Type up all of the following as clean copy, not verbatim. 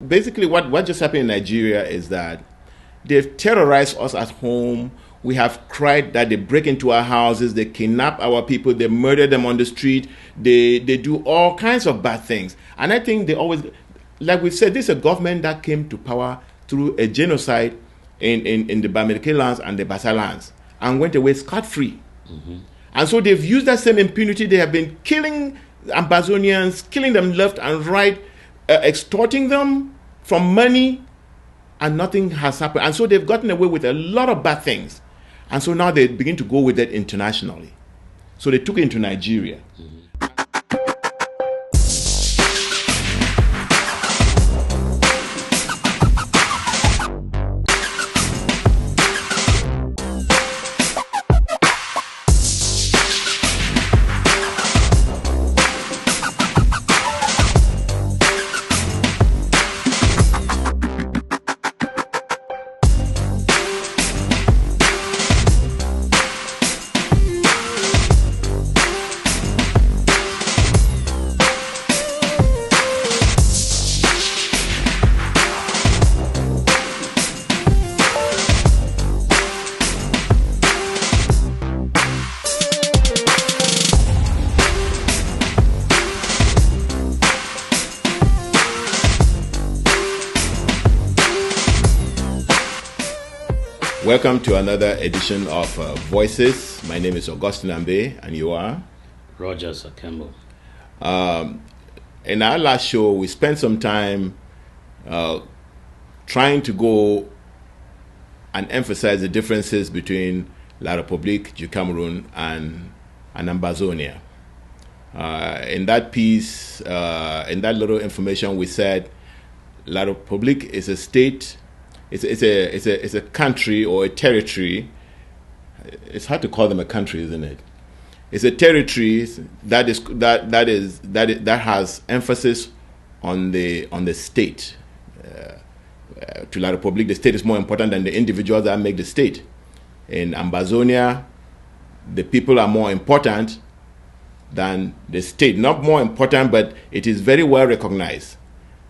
Basically, what just happened in Nigeria is that they've terrorized us at home. We have cried that they break into our houses, they kidnap our people, they murder them on the street, they do all kinds of bad things. And I think they always, like we've said, this is a government that came to power through a genocide in the Bamileke lands and the Basa lands and went away scot-free. Mm-hmm. And so they've used that same impunity. They have been killing Ambazonians, killing them left and right, extorting them from money, and nothing has happened. And so they've gotten away with a lot of bad things. And so now they begin to go with it internationally. So they took it into Nigeria. Mm-hmm. Welcome to another edition of Voices. My name is Augustine Ambe, and you are? Roger Sakembo. In our last show, we spent some time trying to go and emphasize the differences between La République du Cameroon and Ambazonia. In that piece, in that little information, we said La République is a state. It's a country or a territory. It's hard to call them a country, isn't it? It's a territory that has emphasis on the state. To La République, the state is more important than the individuals that make the state. In Ambazonia, the people are more important than the state. Not more important, but it is very well recognized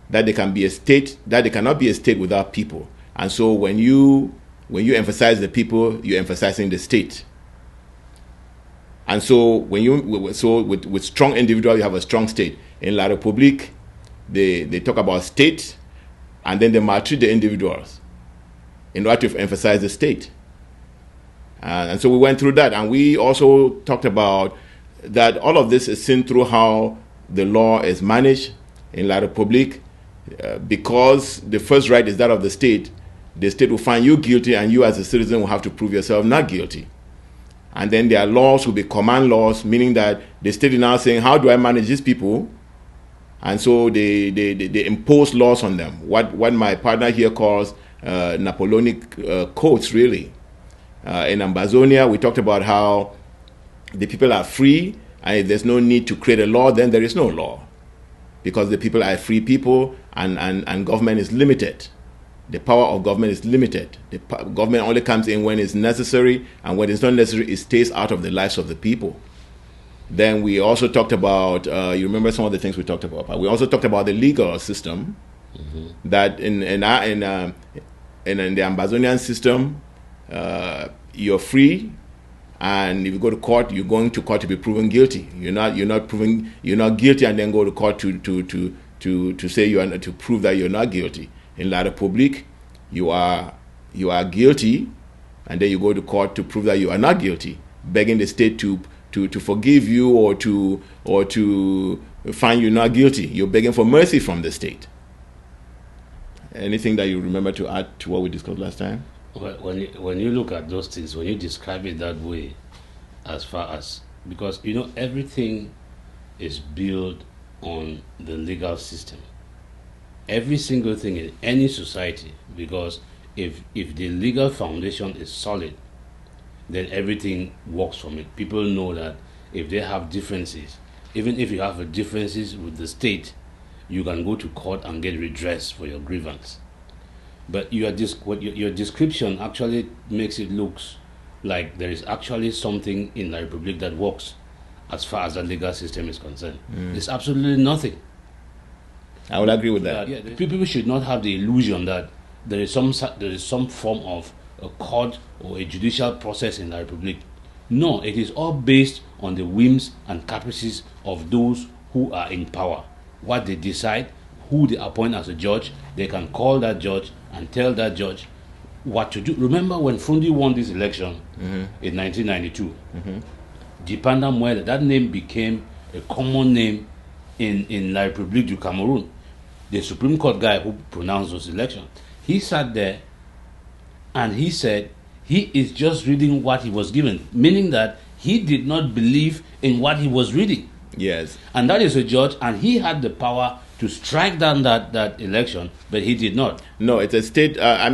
that they can be a state, that they cannot be a state without people. And so when you emphasize the people, you're emphasizing the state. And so with strong individual, you have a strong state. In La République, they talk about state, and then they maltreat the individuals in order to emphasize the state. And so we went through that, and we also talked about that all of this is seen through how the law is managed in La République, because the first right is that of the state will find you guilty, and you as a citizen will have to prove yourself not guilty. And then their laws will be command laws, meaning that the state is now saying, how do I manage these people? And so they impose laws on them, what my partner here calls Napoleonic codes, really. In Ambazonia, we talked about how the people are free, and if there's no need to create a law, then there is no law, because the people are free people, and government is limited. The power of government is limited. The government only comes in when it's necessary, and when it's not necessary, it stays out of the lives of the people. Then we also talked about, you remember some of the things we talked about, but we also talked about the legal system, mm-hmm. that in the Ambazonian system, you're free, and if you go to court, you're going to court to be proven guilty. You're not guilty, and then go to court to say to prove that you're not guilty. In La République, you are guilty, and then you go to court to prove that you are not guilty, begging the state to forgive you or to find you not guilty. You're begging for mercy from the state. Anything that you remember to add to what we discussed last time? Well, when you look at those things, when you describe it that way, as far as, because everything is built on the legal system. Every single thing in any society, because if the legal foundation is solid, then everything works from it. People know that if they have differences, even if you have differences with the state, you can go to court and get redress for your grievance. But your description actually makes it look like there is actually something in La République that works as far as the legal system is concerned. There's absolutely nothing. I would agree with that. People should not have the illusion that there is some form of a court or a judicial process in the Republic. No, it is all based on the whims and caprices of those who are in power. What they decide, who they appoint as a judge, they can call that judge and tell that judge what to do. Remember when Fundi won this election in 1992? Jipanda Mwele, that name became a common name in La République du Cameroon. The Supreme Court guy who pronounced those elections. He sat there and he said he is just reading what he was given, meaning that he did not believe in what he was reading. Yes. And that is a judge, and he had the power to strike down that election, but he did not. No, it's a state. I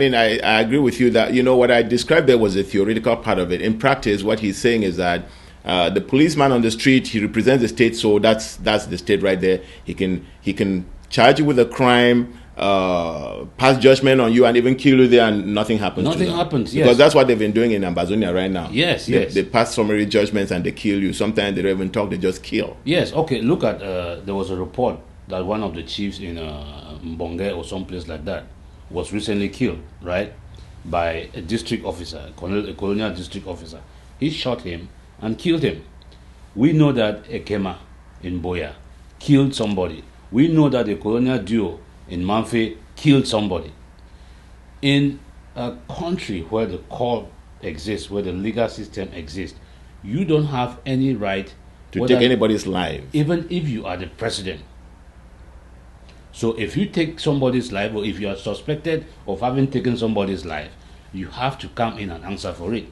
agree with you that, what I described there was a theoretical part of it. In practice, what he's saying is that the policeman on the street, he represents the state, so that's the state right there. He can charge you with a crime, pass judgment on you, and even kill you there, and nothing happens. Nothing happens, yes. Because that's what they've been doing in Ambazonia right now. Yes. They pass summary judgments and they kill you. Sometimes they don't even talk; they just kill. Yes. Okay. Look at there was a report that one of the chiefs in Mbonge or someplace like that was recently killed, right, by a district officer, a colonial district officer. He shot him and killed him. We know that Ekema in Boya killed somebody. We know that the colonial duo in Manfe killed somebody. In a country where the court exists, where the legal system exists, you don't have any right to take anybody's life, even if you are the president. So if you take somebody's life, or if you are suspected of having taken somebody's life, you have to come in and answer for it.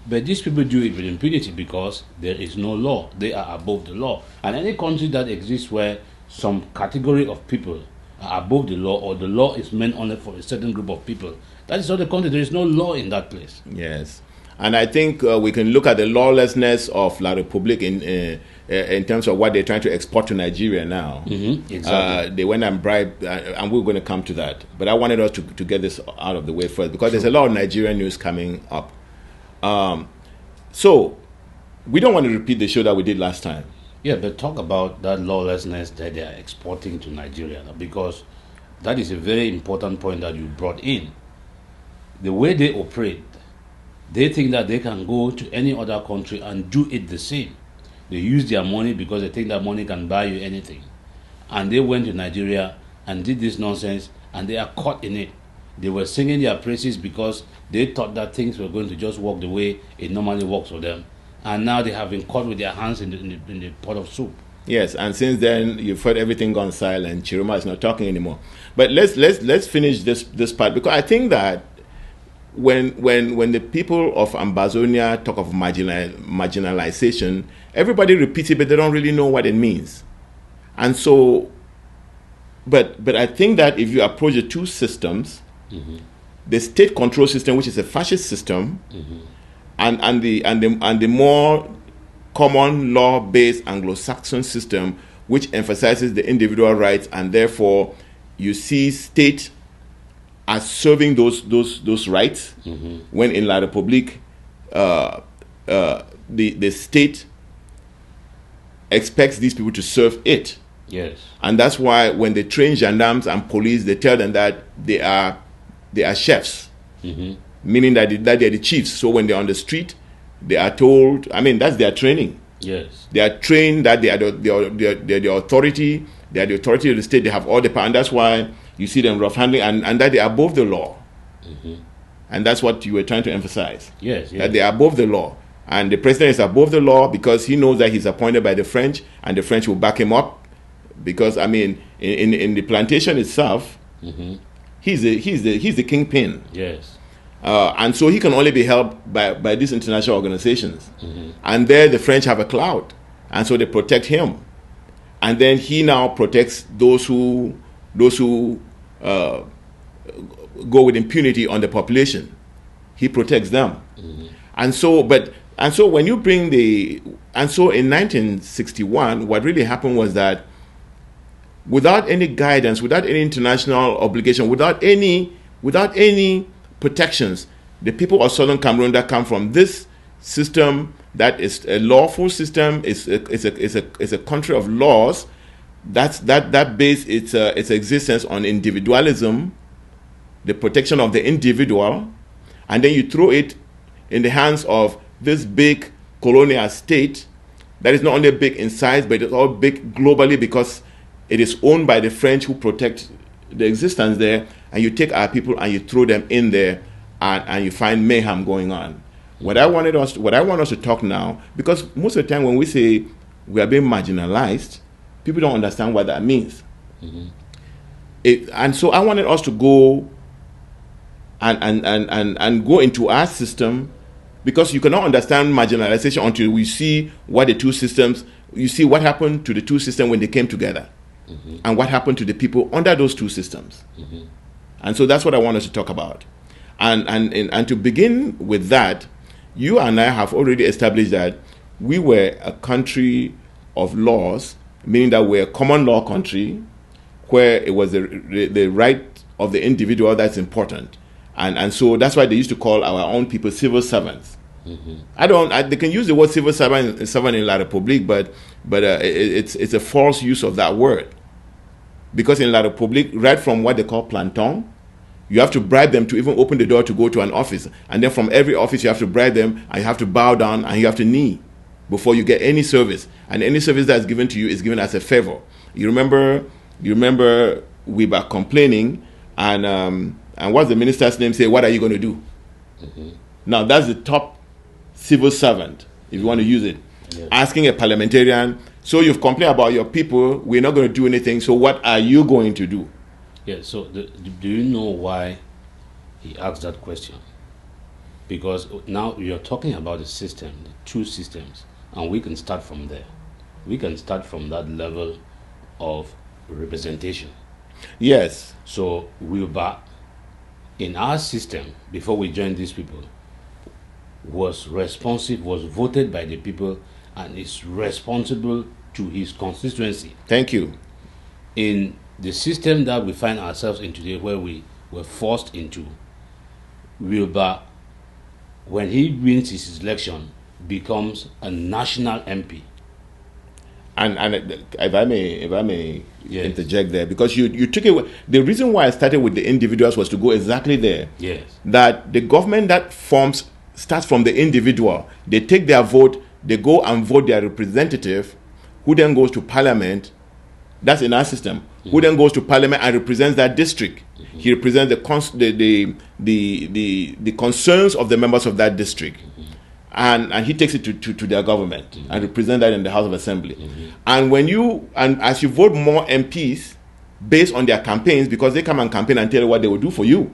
But these people do it with impunity because there is no law. They are above the law. And any country that exists where some category of people are above the law, or the law is meant only for a certain group of people, that is not the country. There is no law in that place. Yes. And I think we can look at the lawlessness of La République in terms of what they're trying to export to Nigeria now. Exactly. They went and bribed, and we're going to come to that. But I wanted us to get this out of the way first, because there's a lot of Nigerian news coming up. So we don't want to repeat the show that we did last time. Yeah, but talk about that lawlessness that they are exporting to Nigeria, because that is a very important point that you brought in. The way they operate, they think that they can go to any other country and do it the same. They use their money because they think that money can buy you anything. And they went to Nigeria and did this nonsense, and they are caught in it. They were singing their praises because they thought that things were going to just work the way it normally works for them. And now they have been caught with their hands in the pot of soup. Yes, and since then you've heard everything gone silent. Chiroma is not talking anymore. But let's finish this part, because I think that when the people of Ambazonia talk of marginalization, everybody repeats it, but they don't really know what it means. And so, but I think that if you approach the two systems, the state control system, which is a fascist system, and the more common law-based Anglo-Saxon system, which emphasizes the individual rights, and therefore you see state as serving those rights, when in La République the state expects these people to serve it. Yes. And that's why when they train gendarmes and police, they tell them that they are chefs, meaning that they're the chiefs. So when they're on the street, they are told, that's their training. Yes. They are trained that they are the authority, they are the authority of the state, they have all the power, and that's why you see them rough handling, and that they are above the law. And that's what you were trying to emphasize. Yes. That they are above the law. And the president is above the law because he knows that he's appointed by the French, and the French will back him up. Because in the plantation itself, he's the kingpin. Yes. And so he can only be helped by these international organizations. And there the French have a clout, and so they protect him. And then he now protects those who go with impunity on the population. He protects them. And so when you bring in 1961, what really happened was that without any guidance, without any international obligation, without any protections, the people of Southern Cameroon that come from this system that is a lawful system, is a country of laws, that base its existence on individualism, the protection of the individual, and then you throw it in the hands of this big colonial state that is not only big in size, but it's all big globally because it is owned by the French who protect the existence there, and you take our people and you throw them in there, and you find mayhem going on. What I want us to talk now, because most of the time when we say we are being marginalized, people don't understand what that means. And so I wanted us to go and go into our system, because you cannot understand marginalization until we see what the two systems, you see what happened to the two systems when they came together, and what happened to the people under those two systems. And so that's what I want us to talk about. And to begin with that, you and I have already established that we were a country of laws, meaning that we're a common law country where it was the right of the individual that's important. And so that's why they used to call our own people civil servants. They can use the word civil servant in La République, but it's a false use of that word. Because in La République, right from what they call planton, you have to bribe them to even open the door to go to an office. And then from every office, you have to bribe them, and you have to bow down, and you have to knee before you get any service. And any service that's given to you is given as a favor. You remember we were complaining, and what's the minister's name say? What are you going to do? Now, that's the top civil servant, if you want to use it. Yes. Asking a parliamentarian, so you've complained about your people, we're not going to do anything, so what are you going to do? Yeah, so do you know why he asked that question? Because now you're talking about the system, the two systems, and we can start from there. We can start from that level of representation. Yes. So in our system, before we joined these people, was voted by the people, and is responsible to his constituency. Thank you. In the system that we find ourselves in today, where we were forced into, Wilbur, when he wins his election, becomes a national MP. And if I may yes. interject there, because you took it. The reason why I started with the individuals was to go exactly there. Yes. That the government that forms starts from the individual. They take their vote, they go and vote their representative, who then goes to parliament. That's in our system. Who then goes to parliament and represents that district. He represents the concerns of the members of that district. And he takes it to their government and represent that in the House of Assembly. And as you vote more MPs based on their campaigns, because they come and campaign and tell you what they will do for you.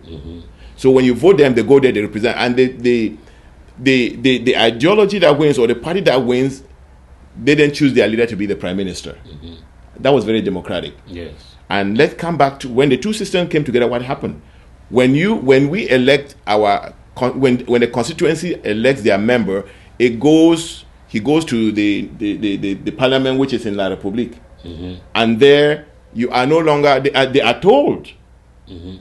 So when you vote them, they go there, they represent, and the ideology that wins, or the party that wins, they then choose their leader to be the prime minister. That was very democratic. Yes. And let's come back to when the two systems came together. What happened when we elect when the constituency elects their member? He goes to the parliament, which is in La République, and there you are no longer. They are told.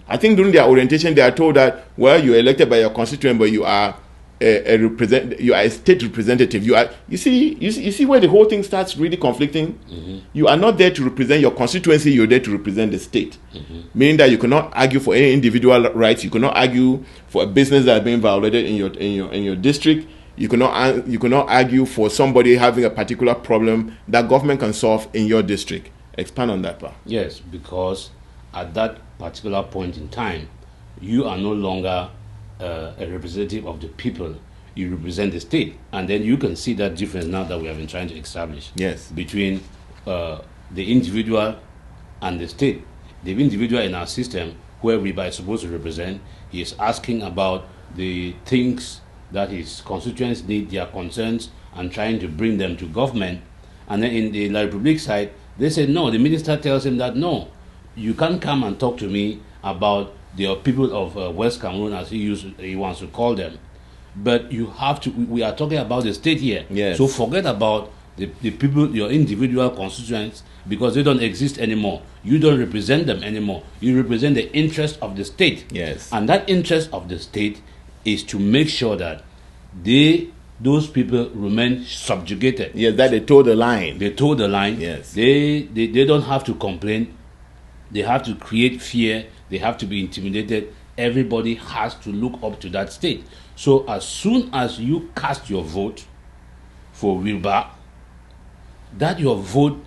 I think during their orientation, they are told that, well, you're elected by your constituent, but you are you are a state representative. You see where the whole thing starts really conflicting. You are not there to represent your constituency. You're there to represent the state, meaning that you cannot argue for any individual rights. You cannot argue for a business that is being violated in your district. You cannot argue for somebody having a particular problem that government can solve in your district. Expand on that part. Yes, because at that particular point in time, you are no longer a representative of the people. You represent the state, and then you can see that difference now that we have been trying to establish. Yes. Between the individual and the state. The individual in our system, where we are supposed to represent, he is asking about the things that his constituents need, their concerns, and trying to bring them to government. And then in the La République side, they said no. The minister tells him that no, you can't come and talk to me about the people of West Cameroon, as he wants to call them. But you have to. We are talking about the state here. Yes. So forget about the people, your individual constituents, because they don't exist anymore. You don't represent them anymore. You represent the interest of the state. Yes. And that interest of the state is to make sure that they those people remain subjugated. Yes, that they toe the line. They toe the line. Yes. They don't have to complain. They have to create fear. They have to be intimidated. Everybody has to look up to that state. So as soon as you cast your vote for Wilbur, that your vote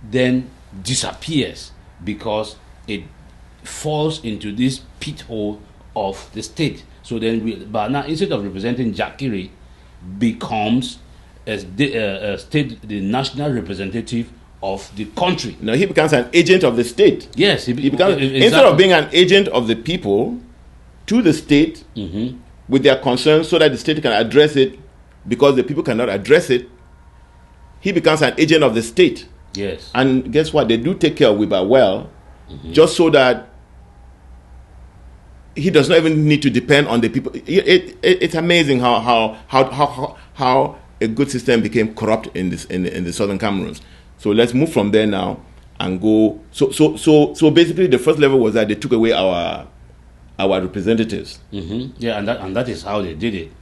then disappears because it falls into this pit hole of the state. So then Wilbur now, instead of representing Jakiri, becomes the national representative of the country. No, he becomes an agent of the state. Yes, he becomes exactly. Instead of being an agent of the people to the state with their concerns, so that the state can address it, because the people cannot address it. He becomes an agent of the state. Yes. And guess what? They do take care of Wilbur well, just so that he does not even need to depend on the people. It's amazing how a good system became corrupt in the southern Cameroons. So let's move from there now and go. So basically, the first level was that they took away our representatives. Yeah, and that is how they did it,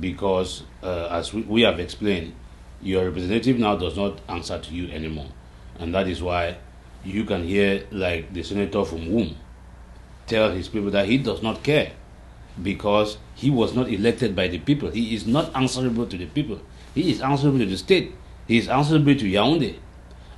because as we have explained, your representative now does not answer to you anymore, and that is why you can hear like the senator from Womb tell his people that he does not care, because he was not elected by the people. He is not answerable to the people. He is answerable to the state. He is answerable to Yaoundé.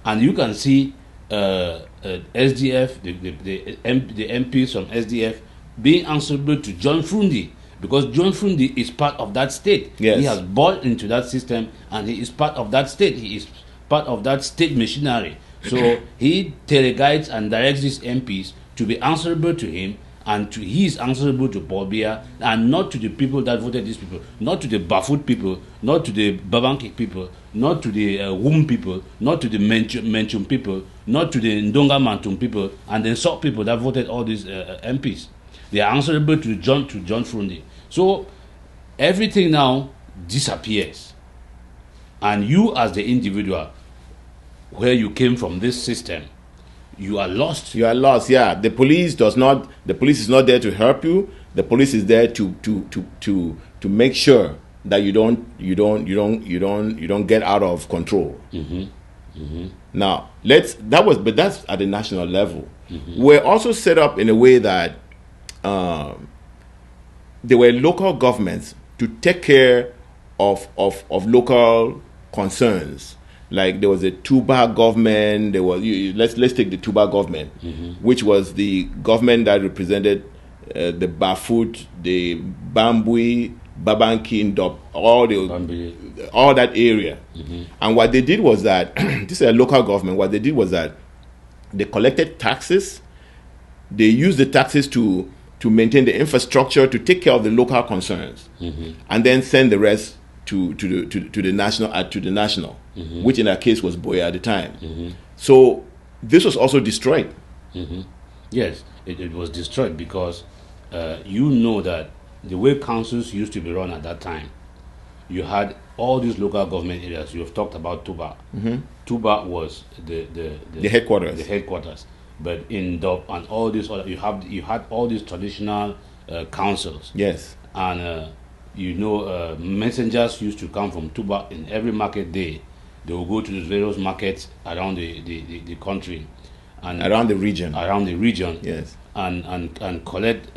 And you can see SDF, the MPs from SDF, being answerable to John Frundi, because John Frundi is part of that state. Yes. He has bought into that system, and he is part of that state. He is part of that state machinery. So he teleguides and directs these MPs to be answerable to him, and he is answerable to Paul Biya, and not to the people that voted these people, not to the Bafut people, not to the Babanki people, not to the Wum people, not to the Menchum people, not to the Ndonga Mantum people, and the Nsok people that voted all these MPs. They are answerable to John Frundi. So everything now disappears, and you as the individual, where you came from this system, you are lost. You are lost. Yeah, the police is not there to help you. The police is there to make sure that you don't get out of control. Now that's at the national level. We're also set up in a way that there were local governments to take care of local concerns. Like there was a Tuba government. There was let's take the Tuba government, which was the government that represented the Bafut, the Bambui, Babanki, Ndop, all that area. And what they did was that this is a local government. What they did was that they collected taxes. They used the taxes to maintain the infrastructure, to take care of the local concerns, and then send the rest to the national, which in that case was Boya at the time. So this was also destroyed. Yes, it was destroyed because you know that the way councils used to be run at that time, you had all these local government areas. You have talked about Tuba. Tuba was the headquarters. The headquarters. But in Dop and all these other, you had all these traditional councils. Yes. And messengers used to come from Tuba. In every market day, they will go to the various markets around the country, and around the region. Yes. And collect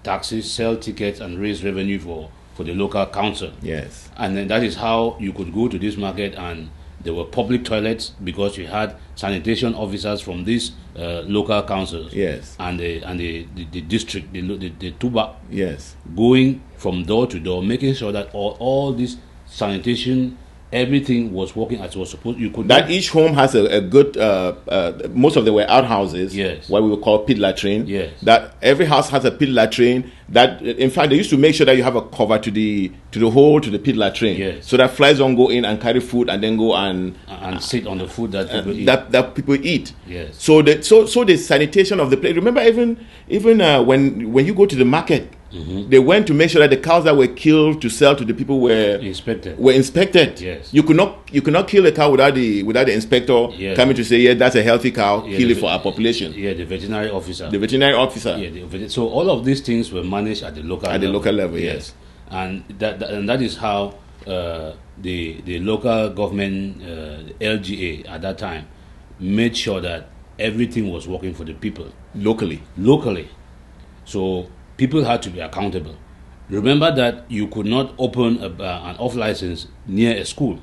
taxes, sell tickets, and raise revenue for the local council. Yes. And then that is how you could go to this market, and there were public toilets because you had sanitation officers from these local councils. Yes. And the district, the Tuba. Yes. Going from door to door, making sure that all this sanitation, everything was working as it was supposed. You could that each home has a good. Most of them were outhouses. Yes. What we would call pit latrine. Yes. That every house has a pit latrine. That in fact they used to make sure that you have a cover to the hole to the pit latrine. Yes. So that flies don't go in and carry food and then go and sit on the food that people eat. That people eat. Yes. So the sanitation of the place. Remember even when you go to the market. They went to make sure that the cows that were killed to sell to the people were inspected. Yes. You could not kill a cow without the inspector coming to say, that's a healthy cow, kill it for our population. Yeah, the veterinary officer. Yeah, so all of these things were managed at the local level. Yes. And that is how the local government, LGA at that time, made sure that everything was working for the people Locally. So people had to be accountable. Remember that you could not open an off license near a school.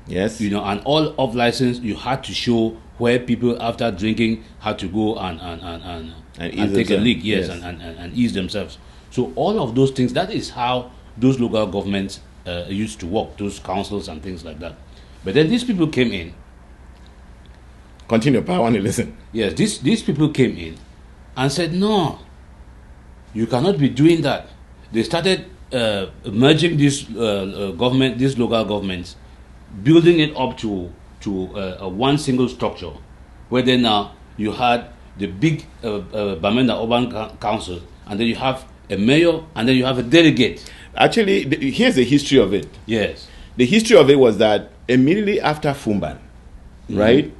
Yes. An all off license, you had to show where people after drinking had to go and take a leak, yes. And ease themselves. So all of those things, that is how those local governments used to work, those councils and things like that. But then these people came in. Continue, I want to listen. Yes, these people came in and said, no, you cannot be doing that. They started merging these local governments, building it up to a one single structure, where then now you had the big Bamenda Urban Council, and then you have a mayor, and then you have a delegate. Actually, here's the history of it. Yes. The history of it was that immediately after Fumban, right?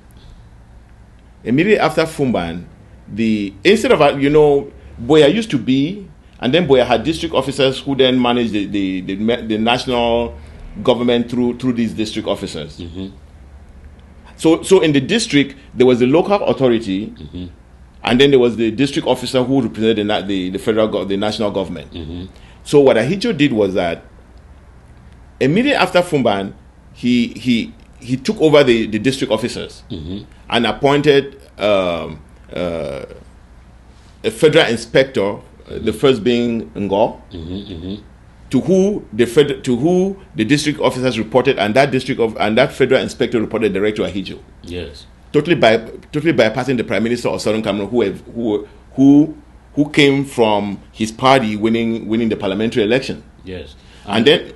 Immediately after Fumban, instead of, Boya used to be, and then Boya had district officers who then managed the national government through these district officers. So in the district, there was the local authority, and then there was the district officer who represented the national government. So what Ahidjo did was that immediately after Fumban, he took over the district officers and appointed a federal inspector, the first being Ngo, to who the district officers reported, and that federal inspector reported direct to Ahidjo. Yes. Totally bypassing the Prime Minister of Southern Cameroon, who came from his party winning the parliamentary election. Yes. And then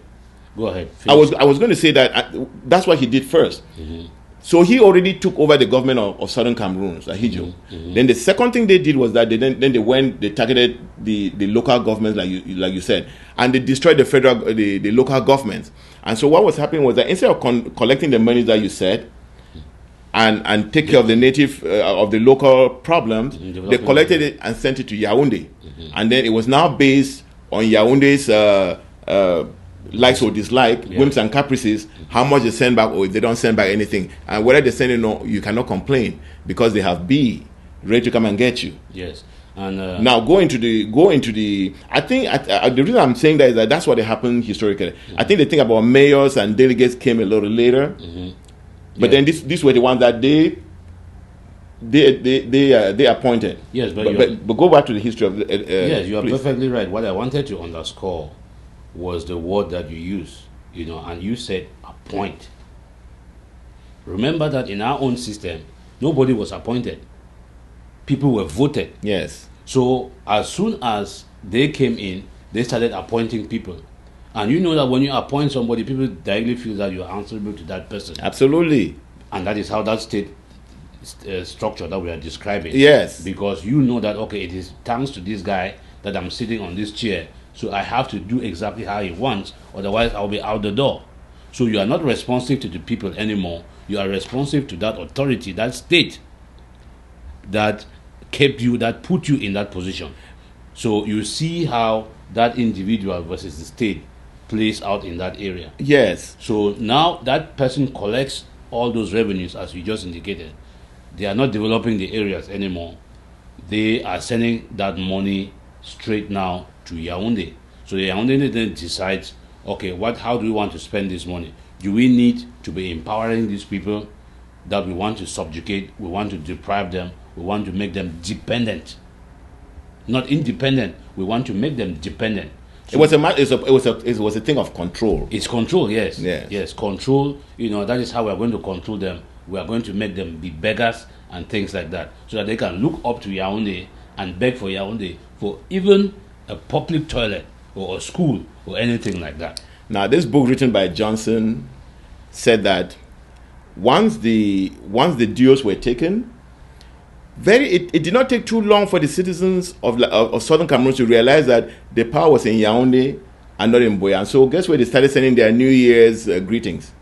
go ahead. I was going to say that that's what he did first. So he already took over the government of Southern Cameroon, Ahidjo. Then the second thing they did was that they targeted the local governments, like you said, and they destroyed the local governments. And so what was happening was that instead of collecting the money that you said and take care of the native of the local problems, they collected it and sent it to Yaoundé, and then it was now based on Yaoundé's likes or dislike, whims and caprices, how much they send back, or if they don't send back anything, and whether they send it or not, you cannot complain because they have B ready to come and get you. Yes. And now go into the. I think the reason I'm saying that is that that's what happened historically. I think the thing about mayors and delegates came a little later, but then these were the ones that they appointed. Yes, but go back to the history of. Yes, you are please. perfectly right. What I wanted to underscore was the word that you used, and you said appoint. Remember that in our own system, nobody was appointed. People were voted. Yes. So as soon as they came in, they started appointing people. And you know that when you appoint somebody, people directly feel that you are answerable to that person. Absolutely. And that is how that state structure that we are describing. Yes. Because you know that, okay, it is thanks to this guy that I'm sitting on this chair. So I have to do exactly how he wants, otherwise I'll be out the door. So you are not responsive to the people anymore. You are responsive to that authority, that state that kept you, that put you in that position. So you see how that individual versus the state plays out in that area. Yes. So now that person collects all those revenues, as you just indicated. They are not developing the areas anymore. They are sending that money straight now to Yaoundé. So Yaoundé then decides, okay, how do we want to spend this money? Do we need to be empowering these people that we want to subjugate, we want to deprive them, we want to make them dependent? Not independent, we want to make them dependent. So it was a thing of control. It's control, yes. Yes, control. That is how we are going to control them. We are going to make them be beggars and things like that, so that they can look up to Yaoundé and beg for Yaoundé for even a public toilet or a school or anything like that. Now, this book written by Johnson said that once the dues were taken, it did not take too long for the citizens of Southern Cameroon to realize that the power was in Yaoundé and not in Boya. And so guess where they started sending their New Year's greetings?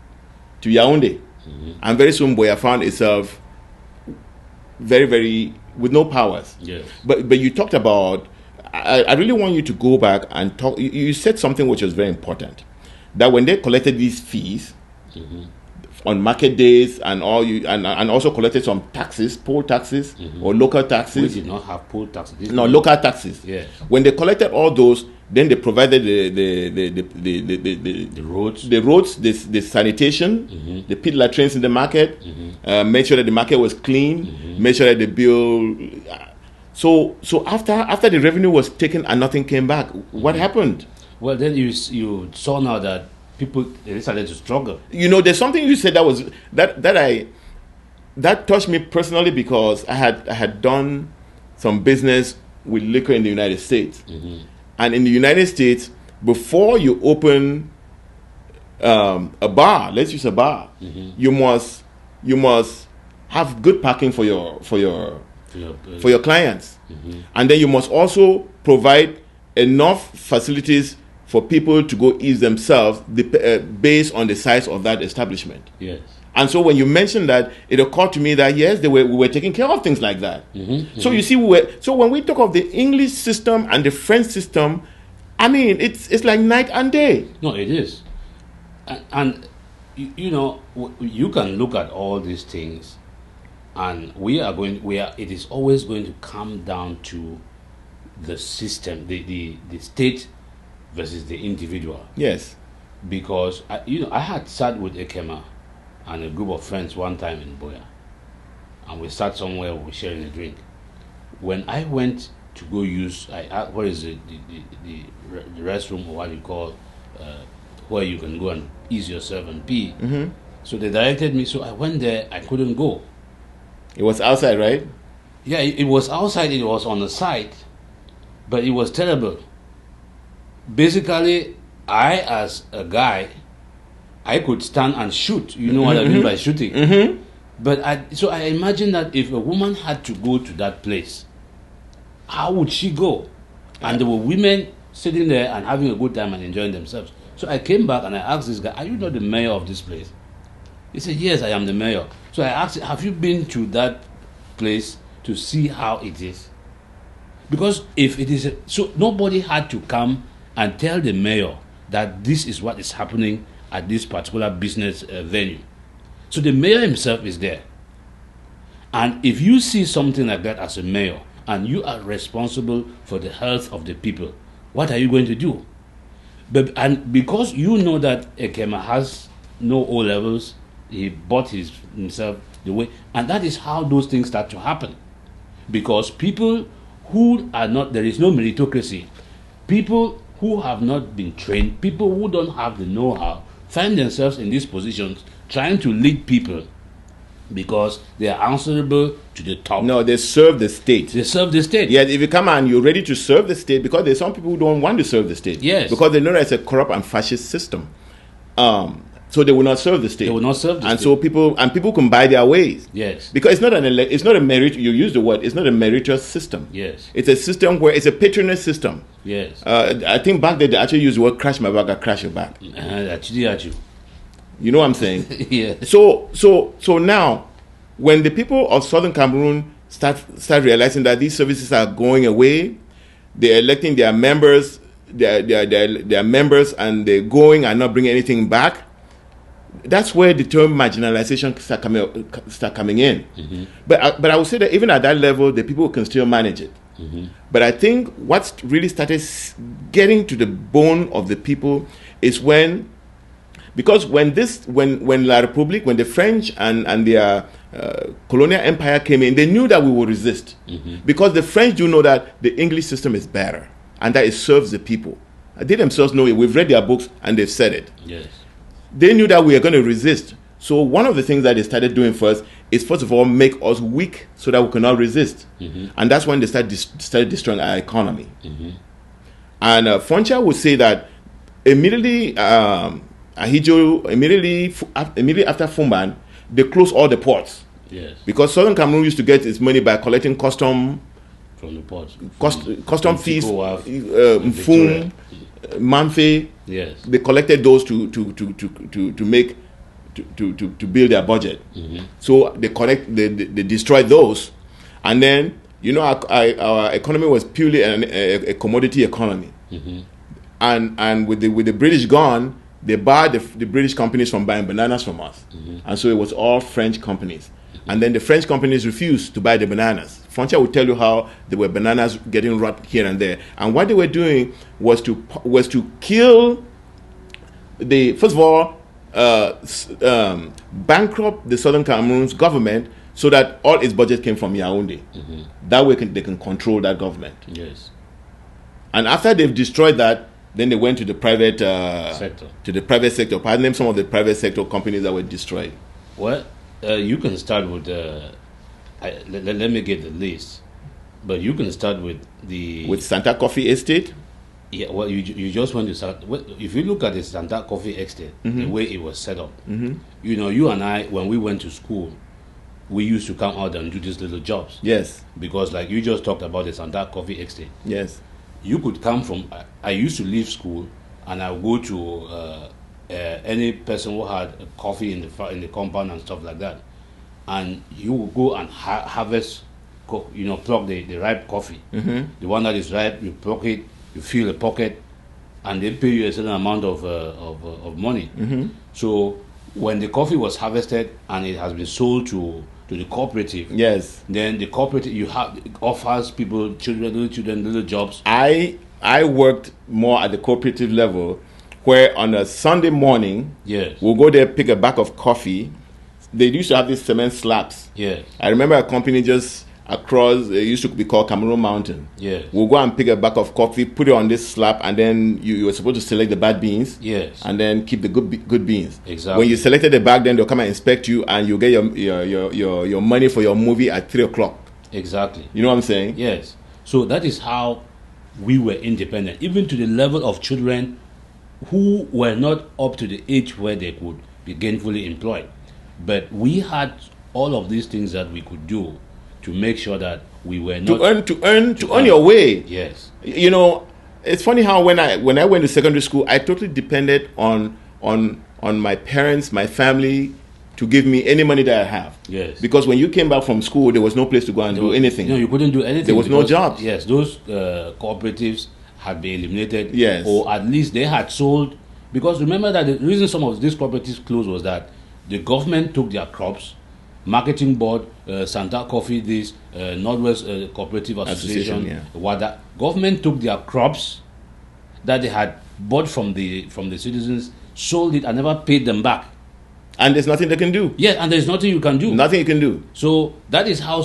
To Yaoundé. And very soon Boya found itself very, very with no powers. Yes. But you talked about, I really want you to go back and talk. You said something which was very important, that when they collected these fees on market days and and also collected some taxes, poll taxes or local taxes. We did not have poll taxes. No, local taxes. Yes. When they collected all those, then they provided the roads, the sanitation, the pit latrines in the market, made sure that the market was clean, made sure that the bill. So after the revenue was taken and nothing came back, what happened? Well, then you saw now that people they started to struggle. You know, there's something you said that touched me personally, because I had done some business with liquor in the United States, and in the United States, before you open a bar, let's use a bar, you must have good parking for your clients, and then you must also provide enough facilities for people to go ease themselves based on the size of that establishment. Yes. And so when you mentioned that, it occurred to me that yes, we were taking care of things like that. So you see, when we talk of the English system and the French system, I mean, it's like night and day. No, it is. And you know, you can look at all these things, and it is always going to come down to the system, the state versus the individual. Yes. Because I had sat with Ekema and a group of friends one time in Boya, and we sat somewhere, we were sharing a drink. When I went to go use, what is it, the restroom, or what you call, where you can go and ease yourself and pee. So they directed me, so I went there. I couldn't go. It was outside, right? Yeah, it was outside. It was on the side, but it was terrible. Basically, I, as a guy, I could stand and shoot. You know what I mean by shooting. But I imagine that if a woman had to go to that place, how would she go? And there were women sitting there and having a good time and enjoying themselves. So I came back and I asked this guy, "Are you not the mayor of this place?" He said, "Yes, I am the mayor." So I asked, "Have you been to that place to see how it is?" Because if it is, so nobody had to come and tell the mayor that this is what is happening at this particular business venue. So the mayor himself is there. And if you see something like that as a mayor, and you are responsible for the health of the people, what are you going to do? And because you know that Ekema has no O levels, he bought himself the way, and that is how those things start to happen. Because people who are not, there is no meritocracy. People who have not been trained, people who don't have the know-how, find themselves in these positions trying to lead people because they are answerable to the top. No, they serve the state. They serve the state. Yeah, if you come and you're ready to serve the state, because there's some people who don't want to serve the state. Yes. Because they know that it's a corrupt and fascist system. So they will not serve the state. They will not serve the and state. So people can buy their ways. Yes. Because it's not a merit. You use the word. It's not a meritorious system. Yes. It's a system where it's a patronage system. Yes. I think back then they actually used the word "crash my back, I crash your back." You know what I'm saying? Yeah. So now, when the people of Southern Cameroon start realizing that these services are going away, they're electing their members, their members, and they're going and not bringing anything back. That's where the term marginalization start coming in. But I would say that even at that level, the people can still manage it. But I think what's really started getting to the bone of the people is when La République, when the French and their colonial empire came in, they knew that we would resist. Because the French do know that the English system is better and that it serves the people. They themselves know it. We've read their books and they've said it. Yes. They knew that we were going to resist. So one of the things that they started doing first is, first of all, make us weak so that we cannot resist. And that's when they started destroying our economy. And Foncha would say that immediately, Ahijo, immediately after Fumban, they closed all the ports. Yes. Because Southern Cameroon used to get its money by collecting custom from the ports. Custom fees, Mfum, Manfe. Yes. They collected those to build their budget. So they destroyed those, and then our economy was purely a commodity economy. And with the British gone, they barred the British companies from buying bananas from us. And so it was all French companies. And then the French companies refused to buy the bananas. Frontier will tell you how there were bananas getting rot here and there. And what they were doing was to kill first of all, bankrupt the Southern Cameroon's government so that all its budget came from Yaoundé. That way they can control that government. Yes. And after they've destroyed that, then they went to the private sector. To the private sector. Pardon them, some of the private sector companies that were destroyed. Well, you can start with. Let me get the list, but you can start with Santa Coffee Estate. Yeah, well, you just want to start. If you look at the Santa Coffee Estate, the way it was set up, you and I, when we went to school, we used to come out and do these little jobs. Yes. Because, like you just talked about the Santa Coffee Estate. Yes. You could come from. I used to leave school, and I would go to any person who had a coffee in the compound and stuff like that, and you would go and harvest, pluck the ripe coffee, the one that is ripe. You pluck it, you fill a pocket, and they pay you a certain amount of money. So when the coffee was harvested and it has been sold to the cooperative, yes, then the cooperative offers people little jobs. I worked more at the cooperative level, where on a Sunday morning, yes, we'll go there, pick a bag of coffee. They used to have these cement slabs. Yes. I remember a company just across, it used to be called Cameroon Mountain. Yes. We'll go and pick a bag of coffee, put it on this slab, and then you were supposed to select the bad beans. Yes. And then keep the good beans. Exactly. When you selected the bag, then they'll come and inspect you, and you get your money for your movie at 3:00. Exactly. You know what I'm saying? Yes. So that is how we were independent, even to the level of children who were not up to the age where they could be gainfully employed. But we had all of these things that we could do to make sure that we were not to earn your way. Yes. You know, it's funny how when I went to secondary school, I totally depended on my parents, my family, to give me any money that I have. Yes. Because when you came back from school, there was no place to go and do anything. No, you couldn't do anything. There was no jobs. Yes, those cooperatives had been eliminated. Yes. Or at least they had sold. Because remember that the reason some of these cooperatives closed was that the government took their crops, marketing board, Santa Coffee, Northwest Cooperative Association, WADA. Government took their crops that they had bought from the citizens, sold it, and never paid them back. And there's nothing they can do. Yeah, and there's nothing you can do. Nothing you can do. So that is how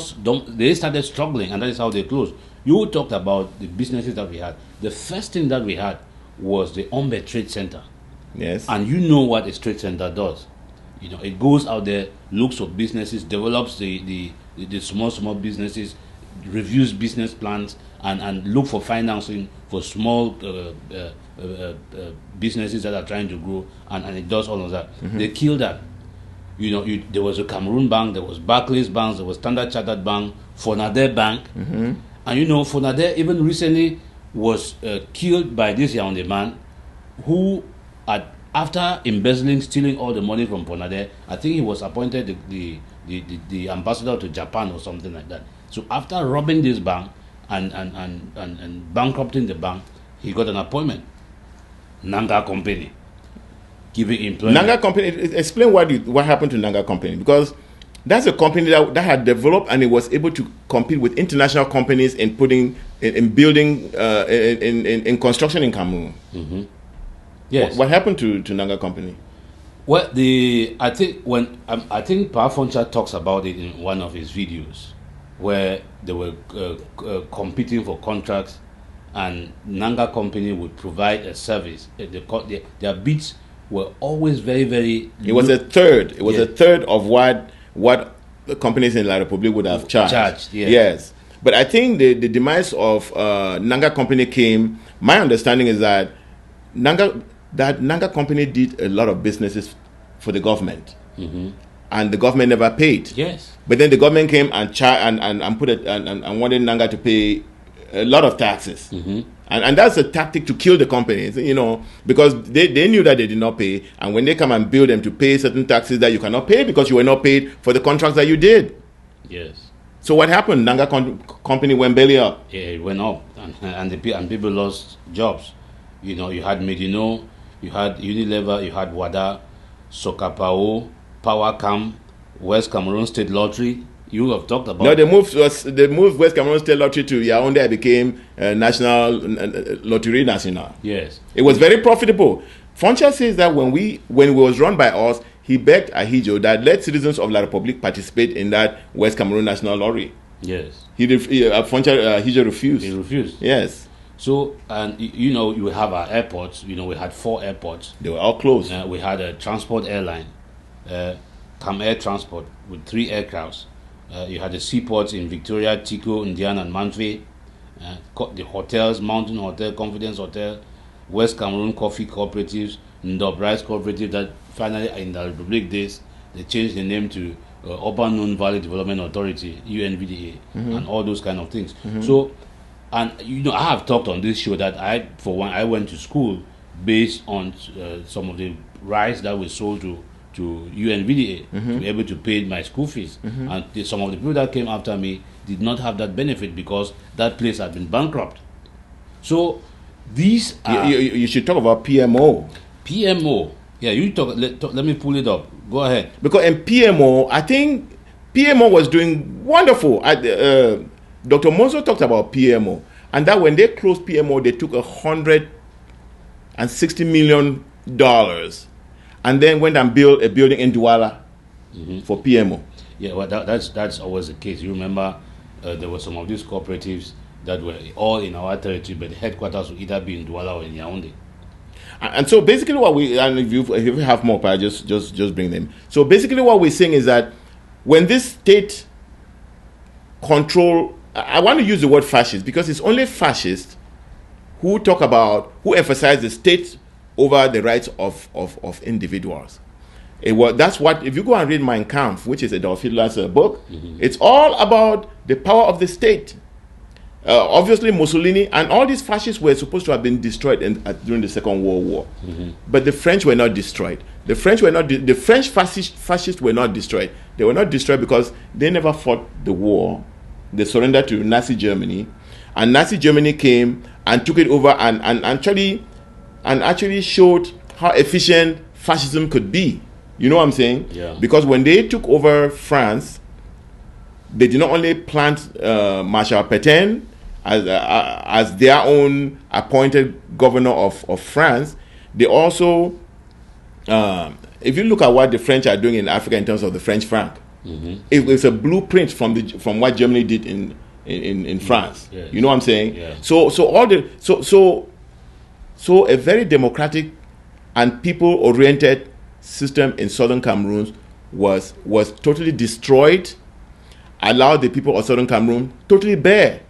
they started struggling, and that is how they closed. You talked about the businesses that we had. The first thing that we had was the Ombe Trade Center. Yes. And you know what a trade center does. You know, it goes out there, looks for businesses, develops the small businesses, reviews business plans, and look for financing for small businesses that are trying to grow, and it does all of that. They killed that. You know, there was a Cameroon Bank, there was Barclays Bank, there was Standard Chartered Bank, Fonader Bank, and you know, Fonader even recently was killed by this Yaoundé man who after embezzling, stealing all the money from Fonader, I think he was appointed the ambassador to Japan or something like that. So after robbing this bank and bankrupting the bank, he got an appointment. Nanga Company, giving employment. Nanga Company. Explain what happened to Nanga Company, because that's a company that had developed and it was able to compete with international companies in building in construction in Cameroon. Yes. What happened to Nanga Company? Well, I think Power Funcha talks about it in one of his videos, where they were competing for contracts, and Nanga Company would provide a service. Their bids were always very, very. It was a third. It was a third of what the companies in La Republique would have charged. Yes. But I think the demise of Nanga Company came. My understanding is that Nanga Company did a lot of businesses for the government, and the government never paid. Yes. But then the government came and wanted Nanga to pay a lot of taxes, and that's a tactic to kill the companies. You know, because they knew that they did not pay, and when they come and bill them to pay certain taxes that you cannot pay because you were not paid for the contracts that you did. Yes. So what happened? Nanga Company went belly up. Yeah, it went up, and people lost jobs. You know, you had Medino. you had Unilever, you had Wada, Sokapao, Powercam, West Cameroon State Lottery. You have talked about. No, they moved West Cameroon State Lottery to Yaoundé. It became National Loterie Nationale. Yes, it was very profitable. Foncha says that when it was run by us, he begged Ahijo that let citizens of La République participate in that West Cameroon National Lottery. Yes, Ahijo refused. He refused. Yes. So, and you have our airports. We had 4 airports. They were all closed. We had a transport airline, Cam Air Transport, with 3 aircrafts. You had the seaports in Victoria, Tico, Indian, and Manfred. The hotels, Mountain Hotel, Confidence Hotel, West Cameroon Coffee Cooperatives, Ndop Rice Cooperative, that finally in the Republic days, they changed the name to Urban Known Valley Development Authority, UNVDA, and all those kind of things. So, and I have talked on this show that I went to school based on some of the rice that was sold to UNVDA to be able to pay my school fees. And some of the people that came after me did not have that benefit because that place had been bankrupt. So these are... You should talk about PMO. PMO. Yeah, you talk. Let me pull it up. Go ahead. Because in PMO, I think PMO was doing wonderful. Dr. Monzo talked about PMO. And that when they closed PMO, they took $160 million and then went and built a building in Douala for PMO. Yeah, well, that's always the case. You remember there were some of these cooperatives that were all in our territory, but the headquarters would either be in Douala or in Yaoundé. And so basically if you have more, but just bring them. So basically what we're saying is that when this state control, I want to use the word fascist because it's only fascists who emphasize the state over the rights of individuals. That's what, if you go and read Mein Kampf, which is Adolf Hitler's book, it's all about the power of the state. Obviously Mussolini and all these fascists were supposed to have been destroyed during the Second World War, but the French were not destroyed. The French fascists were not destroyed. They were not destroyed because they never fought the war. They surrendered to Nazi Germany, and Nazi Germany came and took it over and actually showed how efficient fascism could be. You know what I'm saying? Yeah. Because when they took over France, they did not only plant Marshal Pétain as their own appointed governor of France, they also, if you look at what the French are doing in Africa in terms of the French franc, it's a blueprint from what Germany did in France. Yes. You know what I'm saying? Yeah. So a very democratic and people-oriented system in Southern Cameroon was totally destroyed, allowed the people of Southern Cameroon totally bare.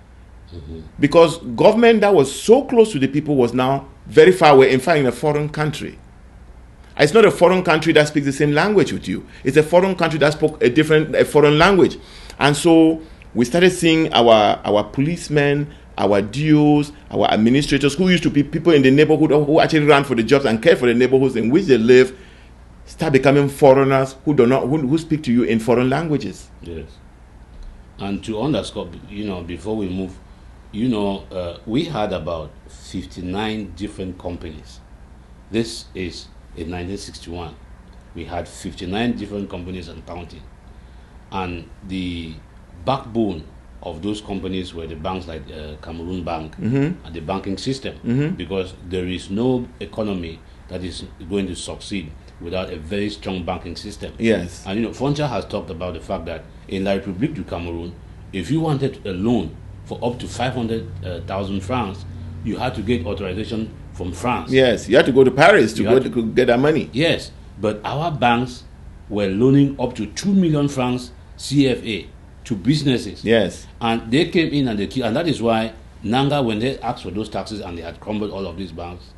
Because government that was so close to the people was now very far away, in fact in a foreign country. It's not a foreign country that speaks the same language with you. It's a foreign country that spoke a foreign language. And so we started seeing our policemen, our DOs, our administrators, who used to be people in the neighborhood who actually ran for the jobs and cared for the neighborhoods in which they live, start becoming foreigners who speak to you in foreign languages. Yes. And to underscore, before we move, we had about 59 different companies. This is in 1961. We had 59 different companies and counting. And the backbone of those companies were the banks like Cameroon Bank and the banking system, because there is no economy that is going to succeed without a very strong banking system. Yes. And Foncha has talked about the fact that in La République du Cameroon, if you wanted a loan for up to 500,000 francs, you had to get authorization from France. Yes, you had to go to Paris to get that money. Yes, but our banks were loaning up to 2 million francs CFA to businesses. Yes. And they came in and that is why Nanga, when they asked for those taxes and they had crumbled all of these banks,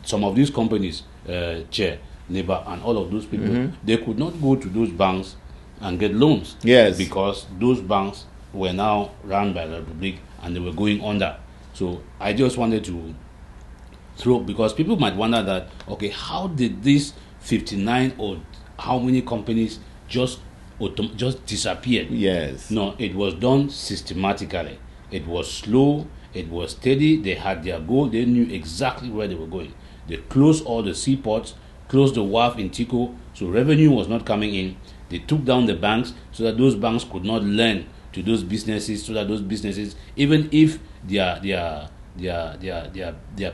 some of these companies, Chair, Neighbor, and all of those people, they could not go to those banks and get loans. Yes. Because those banks were now run by the Republic and they were going under. So I just wanted to throw, because people might wonder that, okay, how did these 59 or how many companies just disappeared? Yes. No, it was done systematically. It was slow, it was steady, they had their goal, they knew exactly where they were going. They closed all the seaports, closed the wharf in Tico, so revenue was not coming in. They took down the banks so that those banks could not lend to those businesses, so that those businesses, even if their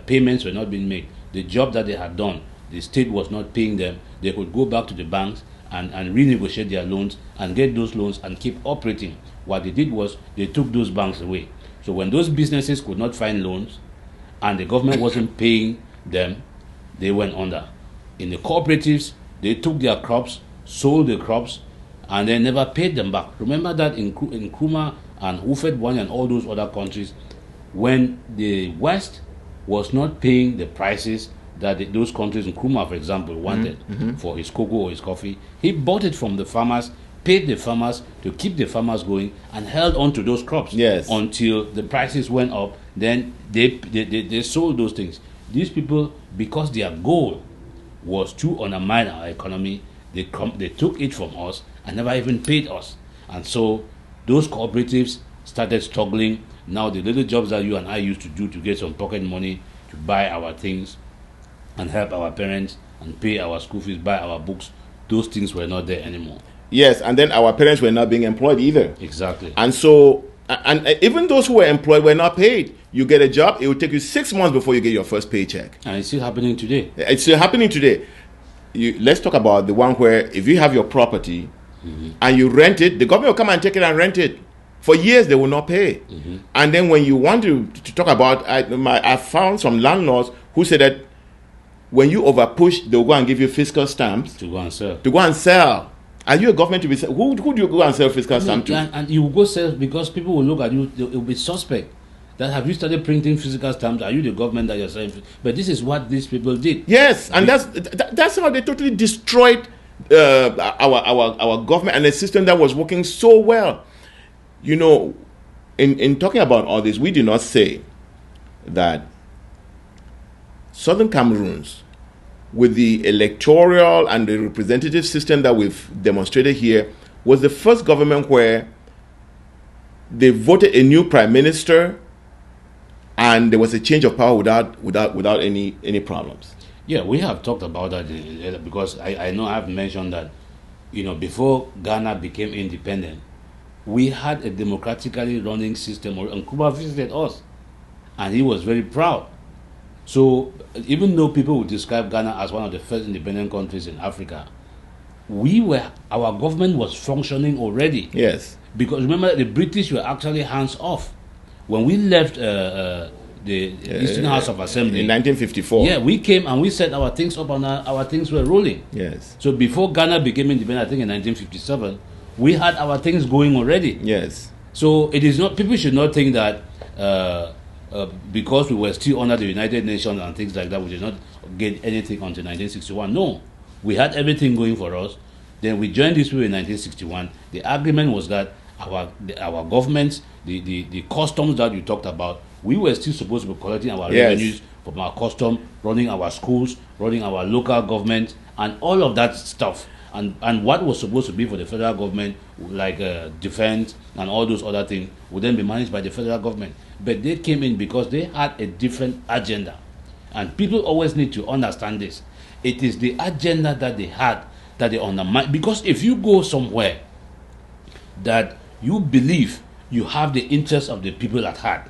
payments were not being made, the job that they had done, the state was not paying them, they could go back to the banks and renegotiate their loans and get those loans and keep operating. What they did was they took those banks away. So when those businesses could not find loans and the government wasn't paying them, they went under. In the cooperatives, they took their crops, sold the crops, and they never paid them back. Remember that in Nkrumah and Houphouët-Boigny and all those other countries, when the West was not paying the prices that those countries, Nkrumah for example, wanted for his cocoa or his coffee, he bought it from the farmers, paid the farmers to keep the farmers going, and held on to those crops until the prices went up. Then they sold those things. These people, because their goal was to undermine our economy, they took it from us and never even paid us. And so those cooperatives started struggling. Now the little jobs that you and I used to do to get some pocket money to buy our things and help our parents and pay our school fees, buy our books, those things were not there anymore. Yes, and then our parents were not being employed either. Exactly. And so, and even those who were employed were not paid. You get a job, it will take you 6 months before you get your first paycheck. And it's still happening today. It's still happening today. Let's talk about the one where if you have your property and you rent it, the government will come and take it and rent it. For years, they will not pay. And then when you want to talk about, I found some landlords who said that when you overpush, they'll go and give you fiscal stamps. To go and sell. To go and sell. Are you a government to be who do you go and sell fiscal stamp to? And you will go sell because people will look at you, it will be suspect. That have you started printing physical stamps? Are you the government that you're selling? But this is what these people did. Yes, and that's how they totally destroyed our government and a system that was working so well. You know, in talking about all this, we do not say that Southern Cameroons, with the electoral and the representative system that we've demonstrated here, was the first government where they voted a new prime minister and there was a change of power without any problems. Yeah, we have talked about that because I know I've mentioned that, you know, before Ghana became independent, we had a democratically running system, and Nkrumah visited us, and he was very proud. So even though people would describe Ghana as one of the first independent countries in Africa, our government was functioning already. Yes. Because remember, the British were actually hands off. When we left the Eastern House of Assembly in 1954, yeah, we came and we set our things up and our things were rolling. Yes. So before Ghana became independent, I think in 1957, we had our things going already. Yes. So it is not. People should not think that because we were still under the United Nations and things like that, we did not get anything until 1961. No, we had everything going for us. Then we joined this way in 1961. The agreement was that our governments, the customs that you talked about, we were still supposed to be collecting our revenues from our custom, running our schools, running our local government, and all of that stuff. And what was supposed to be for the federal government, like defense and all those other things, would then be managed by the federal government. But they came in because they had a different agenda. And people always need to understand this. It is the agenda that they had that they undermine. Because if you go somewhere that you believe you have the interests of the people at heart,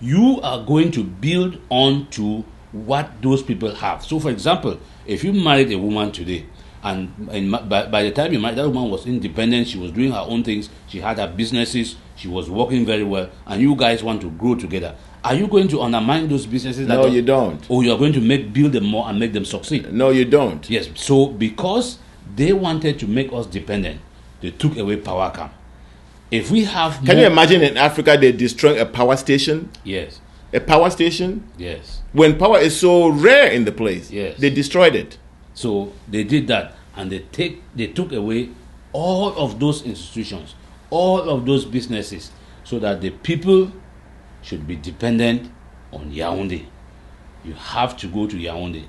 you are going to build on to what those people have. So, for example, if you married a woman today, and by the time you married, that woman was independent, she was doing her own things, she had her businesses, she was working very well, and you guys want to grow together. Are you going to undermine those businesses? No, you don't. Or you are going to build them more and make them succeed? No, you don't. Yes. So because they wanted to make us dependent, they took away power camp. If we have Can you imagine in Africa they destroying a power station? Yes. A power station? Yes. When power is so rare in the place. Yes. They destroyed it. So they did that, and they took away all of those institutions, all of those businesses, so that the people should be dependent on Yaoundé. You have to go to Yaoundé.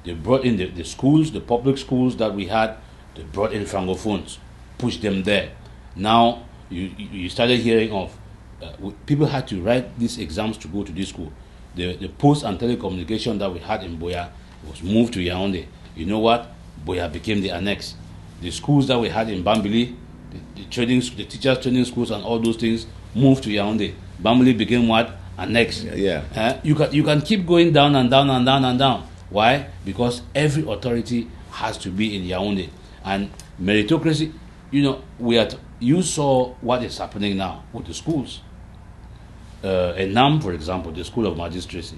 They brought in the schools, the public schools that we had. They brought in francophones, pushed them there. Now you started hearing of people had to write these exams to go to this school. The post and telecommunication that we had in Boya, was moved to Yaoundé. You know what? Boya became the annex. The schools that we had in Bambili, the teachers' training schools and all those things moved to Yaoundé. Bambili became what? Annex. Yeah. You can keep going down and down and down and down. Why? Because every authority has to be in Yaoundé. And meritocracy, you saw what is happening now with the schools. Enam, for example, the School of Magistracy.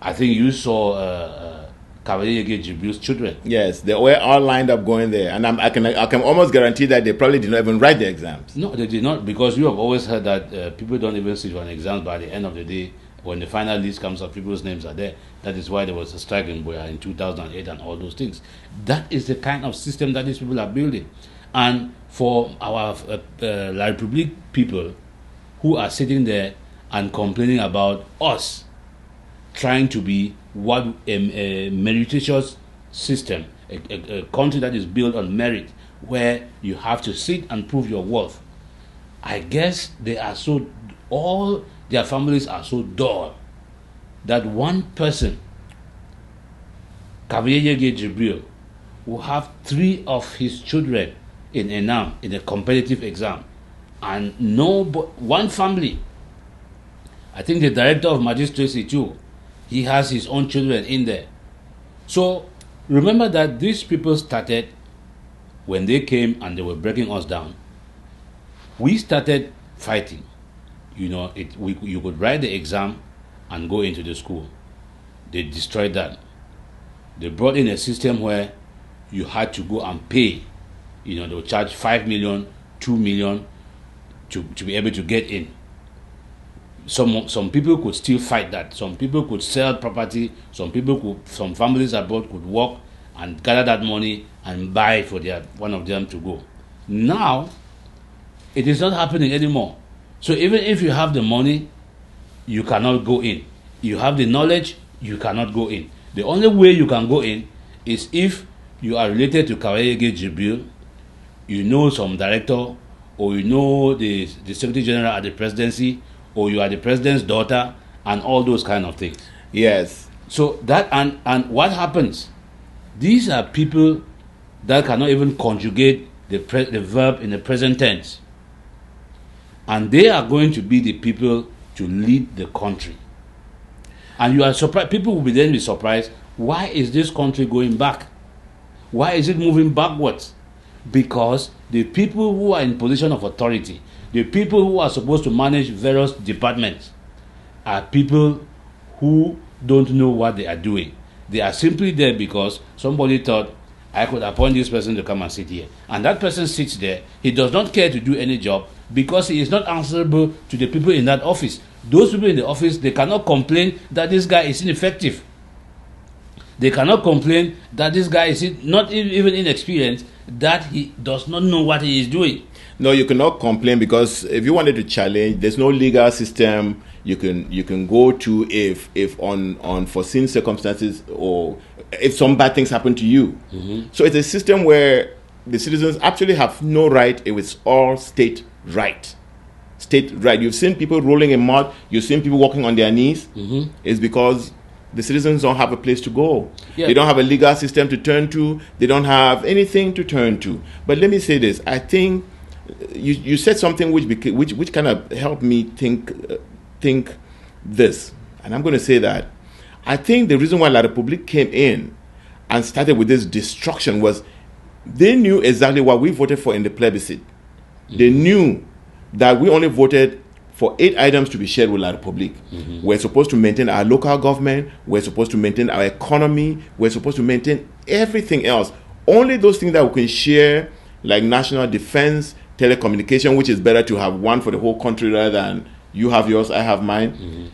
I think you saw Cavalier Jibril's children. Yes, they were all lined up going there, and I can almost guarantee that they probably did not even write the exams. No, they did not, because you have always heard that people don't even sit for an exam. By the end of the day, when the final list comes up, people's names are there. That is why there was a strike in Boya in 2008 and all those things. That is the kind of system that these people are building. And for our La Republique people who are sitting there and complaining about us trying to be what a meritocratic system, a country that is built on merit, where you have to sit and prove your worth. I guess all their families are so dull that one person, Cavalier Jibril, will have 3 of his children in Enam in a competitive exam, and one family. I think the director of magistracy too, he has his own children in there. So remember that these people started when they came and they were breaking us down. We started fighting. You could write the exam and go into the school. They destroyed that. They brought in a system where you had to go and pay. They would charge 5 million, 2 million to be able to get in. Some people could still fight that. Some people could sell property. Some families abroad could work and gather that money and buy for one of them to go. Now, it is not happening anymore. So even if you have the money, you cannot go in. You have the knowledge, you cannot go in. The only way you can go in is if you are related to Cavalier Jibril, you know some director, or you know the Secretary General at the presidency, or you are the president's daughter, and all those kind of things. Yes. So that and what happens? These are people that cannot even conjugate the verb in the present tense. And they are going to be the people to lead the country. And you are surprised. People will then be surprised. Why is this country going back? Why is it moving backwards? Because the people who are in position of authority, the people who are supposed to manage various departments, are people who don't know what they are doing. They are simply there because somebody thought, I could appoint this person to come and sit here. And that person sits there. He does not care to do any job because he is not answerable to the people in that office. Those people in the office, they cannot complain that this guy is ineffective. They cannot complain that this guy is not even inexperienced, that he does not know what he is doing. No, you cannot complain, because if you wanted to challenge, there's no legal system you can go to if on unforeseen circumstances, or if some bad things happen to you. Mm-hmm. So it's a system where the citizens actually have no right. It's all state right. State right. You've seen people rolling in mud. You've seen people walking on their knees. Mm-hmm. It's because the citizens don't have a place to go. Yeah. They don't have a legal system to turn to. They don't have anything to turn to. But let me say this. I think you said something which kind of helped me think this. And I'm going to say that I think the reason why La Republique came in and started with this destruction was they knew exactly what we voted for in the plebiscite. Mm-hmm. They knew that we only voted for 8 items to be shared with La Republique. Mm-hmm. We're supposed to maintain our local government. We're supposed to maintain our economy. We're supposed to maintain everything else. Only those things that we can share, like national defense, telecommunication, which is better to have one for the whole country rather than you have yours, I have mine. Mm-hmm.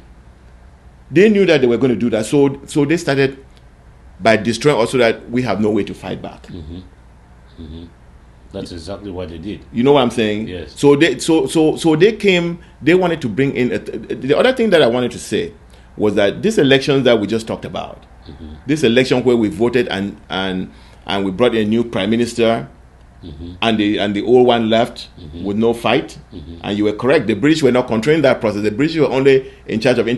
They knew that they were going to do that. So they started by destroying also that we have no way to fight back. Mm-hmm. Mm-hmm. That's exactly what they did. You know what I'm saying? Yes. So they came. They wanted to bring in. The other thing that I wanted to say was that this election that we just talked about, mm-hmm. this election where we voted and we brought in a new prime minister, mm-hmm. and the old one left mm-hmm. with no fight. Mm-hmm. And you were correct. The British were not controlling that process. The British were only in charge of our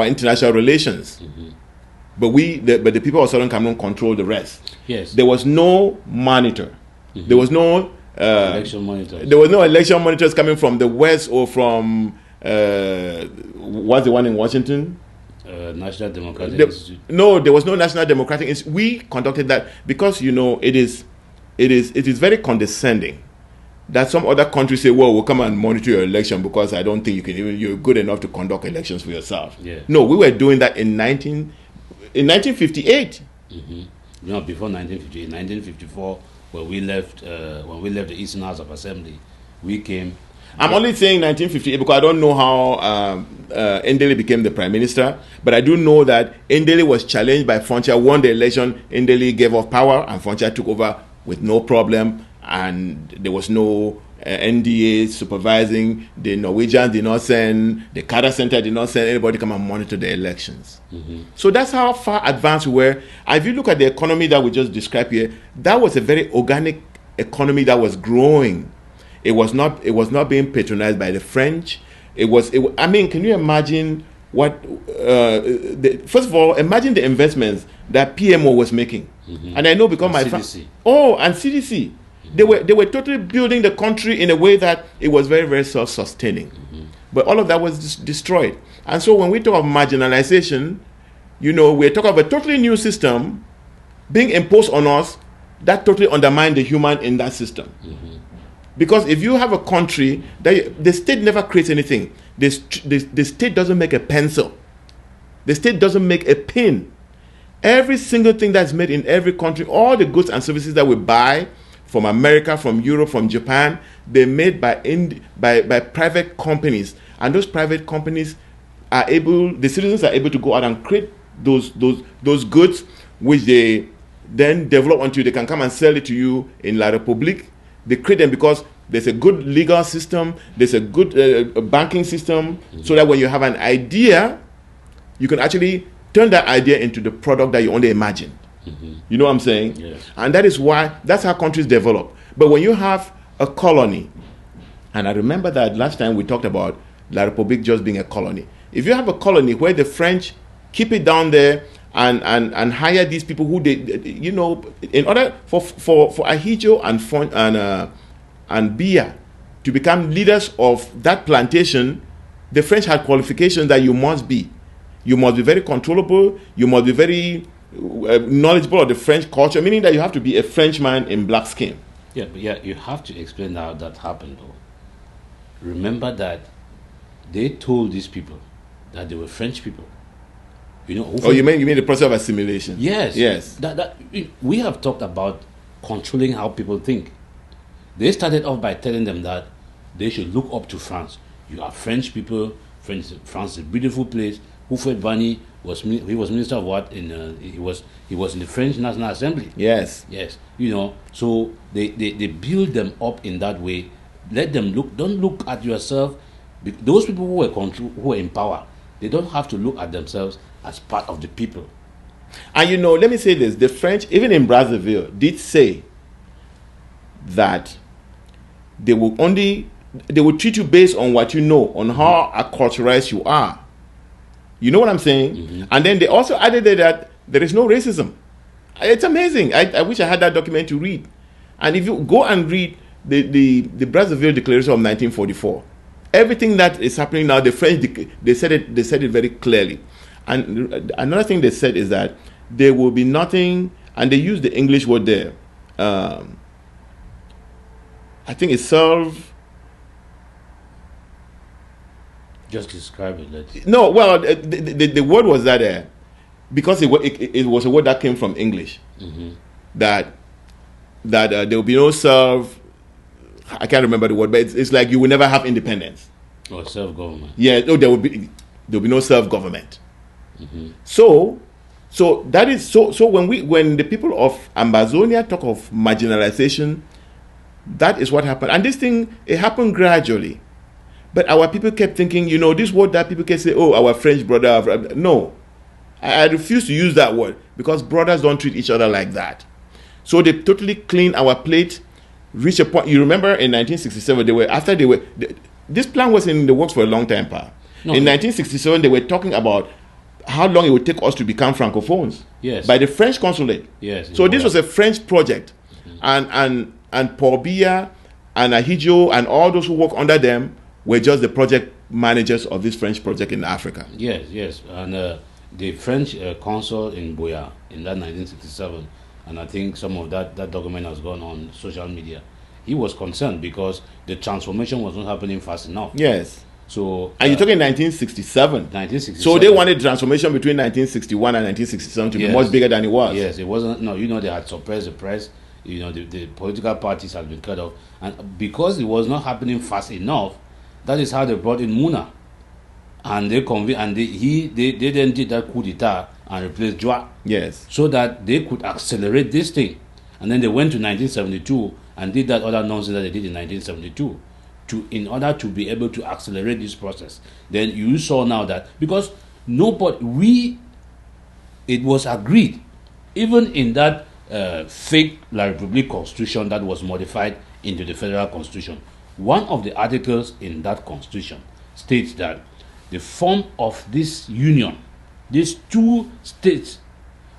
international relations. Mm-hmm. but the people of Southern Cameroon controlled the rest. Yes. There was no monitor. There was no election monitors. There was no election monitors coming from the west or from what's the one in Washington? National Democratic Institute. No, there was no National Democratic Institute. We conducted that because it is very condescending that some other countries say, well, we'll come and monitor your election because I don't think you're good enough to conduct elections for yourself. Yeah. No, we were doing that in 1958. No, before 1958, 1954, when we left the Eastern House of Assembly, we came. I'm only saying 1958 because I don't know how Ndele became the prime minister, but I do know that Ndele was challenged by Foncha, won the election, Ndele gave up power, and Foncha took over with no problem, and there was no NDA supervising. The Norwegians did not send, the Carter Center did not send anybody to come and monitor the elections. So that's how far advanced we were. And if you look at the economy that we just described here, that was a very organic economy that was growing. It was not being patronized by the French. I mean, can you imagine what? First of all, imagine the investments that PMO was making. And I know because my CDC. And CDC, they were totally building the country in a way that it was very, very self-sustaining. But all of that was destroyed. And so when we talk of marginalization, we're talking of a totally new system being imposed on us that totally undermined the human in that system. Because if you have a country that the state never creates anything, the state doesn't make a pencil, the state doesn't make a pin. Every single thing that's made in every country, all the goods and services that we buy from America, from Europe, from Japan, they're made by private companies, and those private companies the citizens are able to go out and create those goods, which they then develop until they can come and sell it to you in La République. They create them because there's a good legal system, there's a good banking system, so that when you have an idea, you can actually turn that idea into the product that you only imagined. You know what I'm saying? Yes. And that's how countries develop. But when you have a colony, and I remember that last time we talked about La République just being a colony. If you have a colony where the French keep it down there and hire these people who in order for Ahijo and Bia to become leaders of that plantation, the French had qualifications that you must be very controllable, you must be very knowledgeable of the French culture, meaning that you have to be a Frenchman in black skin. Yeah, but you have to explain how that happened, though. Remember that they told these people that they were French people. You mean the process of assimilation? Yes. That we have talked about controlling how people think. They started off by telling them that they should look up to France. You are French people. France is a beautiful place. Houphouët Boigny was minister of what? He was in the French National Assembly. Yes. So they build them up in that way. Let them look. Don't look at yourself. Those people who were in power, they don't have to look at themselves as part of the people. And let me say this: the French, even in Brazzaville, did say that they will treat you based on what you know, on how acculturated you are. You know what I'm saying? And then they also added that there is no racism. It's amazing. I wish I had that document to read. And if you go and read the Brazzaville Declaration of 1944, everything that is happening now, the French they said it very clearly. And another thing they said is that there will be nothing, and they used the English word there. I think it's self. Just describe it. No, well, the word was that because it was a word that came from English. That there will be no self. I can't remember the word, but it's like you will never have independence or self-government. Yeah, no, there will be no self-government. So that is so when the people of Ambazonia talk of marginalization, that is what happened, and this thing it happened gradually. But our people kept thinking, this word that people can say, oh, our French brother. No, I refuse to use that word because brothers don't treat each other like that. So they totally cleaned our plate, reached a point. You remember in 1967, this plan was in the works for a long time, Pa. In 1967, they were talking about how long it would take us to become francophones. Yes. By the French consulate. Yes. So this was a French project, and Paul Biya and Ahidjo and all those who work under them were just the project managers of this French project in Africa. Yes, and the French consul in Buea in that 1967, and I think some of that document has gone on social media. He was concerned because the transformation was not happening fast enough. Yes. So and you're talking 1967. 1967. So they wanted transformation between 1961 and 1967 to be much bigger than it was. Yes, it wasn't. No, they had suppressed the press. The political parties had been cut off, and because it was not happening fast enough, that is how they brought in Muna, and they convened, and they then did that coup d'état and replaced Joa. Yes. So that they could accelerate this thing, and then they went to 1972 and did that other nonsense that they did in 1972. In order to be able to accelerate this process. Then you saw now that because it was agreed, even in that fake La République constitution that was modified into the federal constitution, one of the articles in that constitution states that the form of this union, these two states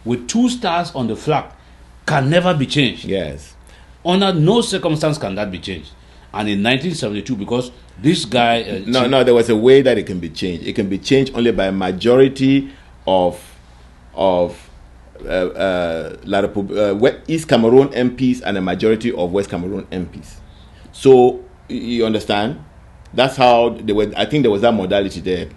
with two stars on the flag, can never be changed. Yes. Under no circumstance can that be changed. And in 1972, because this guy... No, there was a way that it can be changed. It can be changed only by a majority of East Cameroon MPs and a majority of West Cameroon MPs. So, you understand? That's how I think there was that modality there.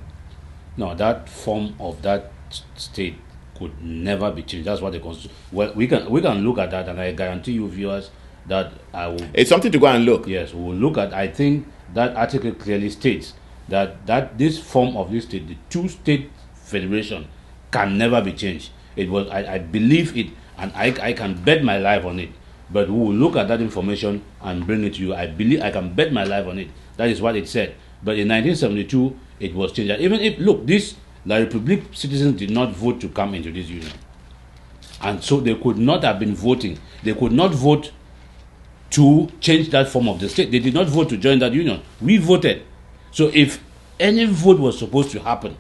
No, that form of that state could never be changed. That's what the Constitution... Well, we can look at that, and I guarantee you, viewers, that I will... It's something to go and look. Yes, we will look at. I think that article clearly states that this form of this state, the two-state federation, can never be changed. It was. I believe it, and I can bet my life on it. But we will look at that information and bring it to you. I believe I can bet my life on it. That is what it said. But in 1972, it was changed. Even if, look, this La République citizens did not vote to come into this union, and so they could not have been voting. They could not vote to change that form of the state. They did not vote to join that union. We voted. So if any vote was supposed to happen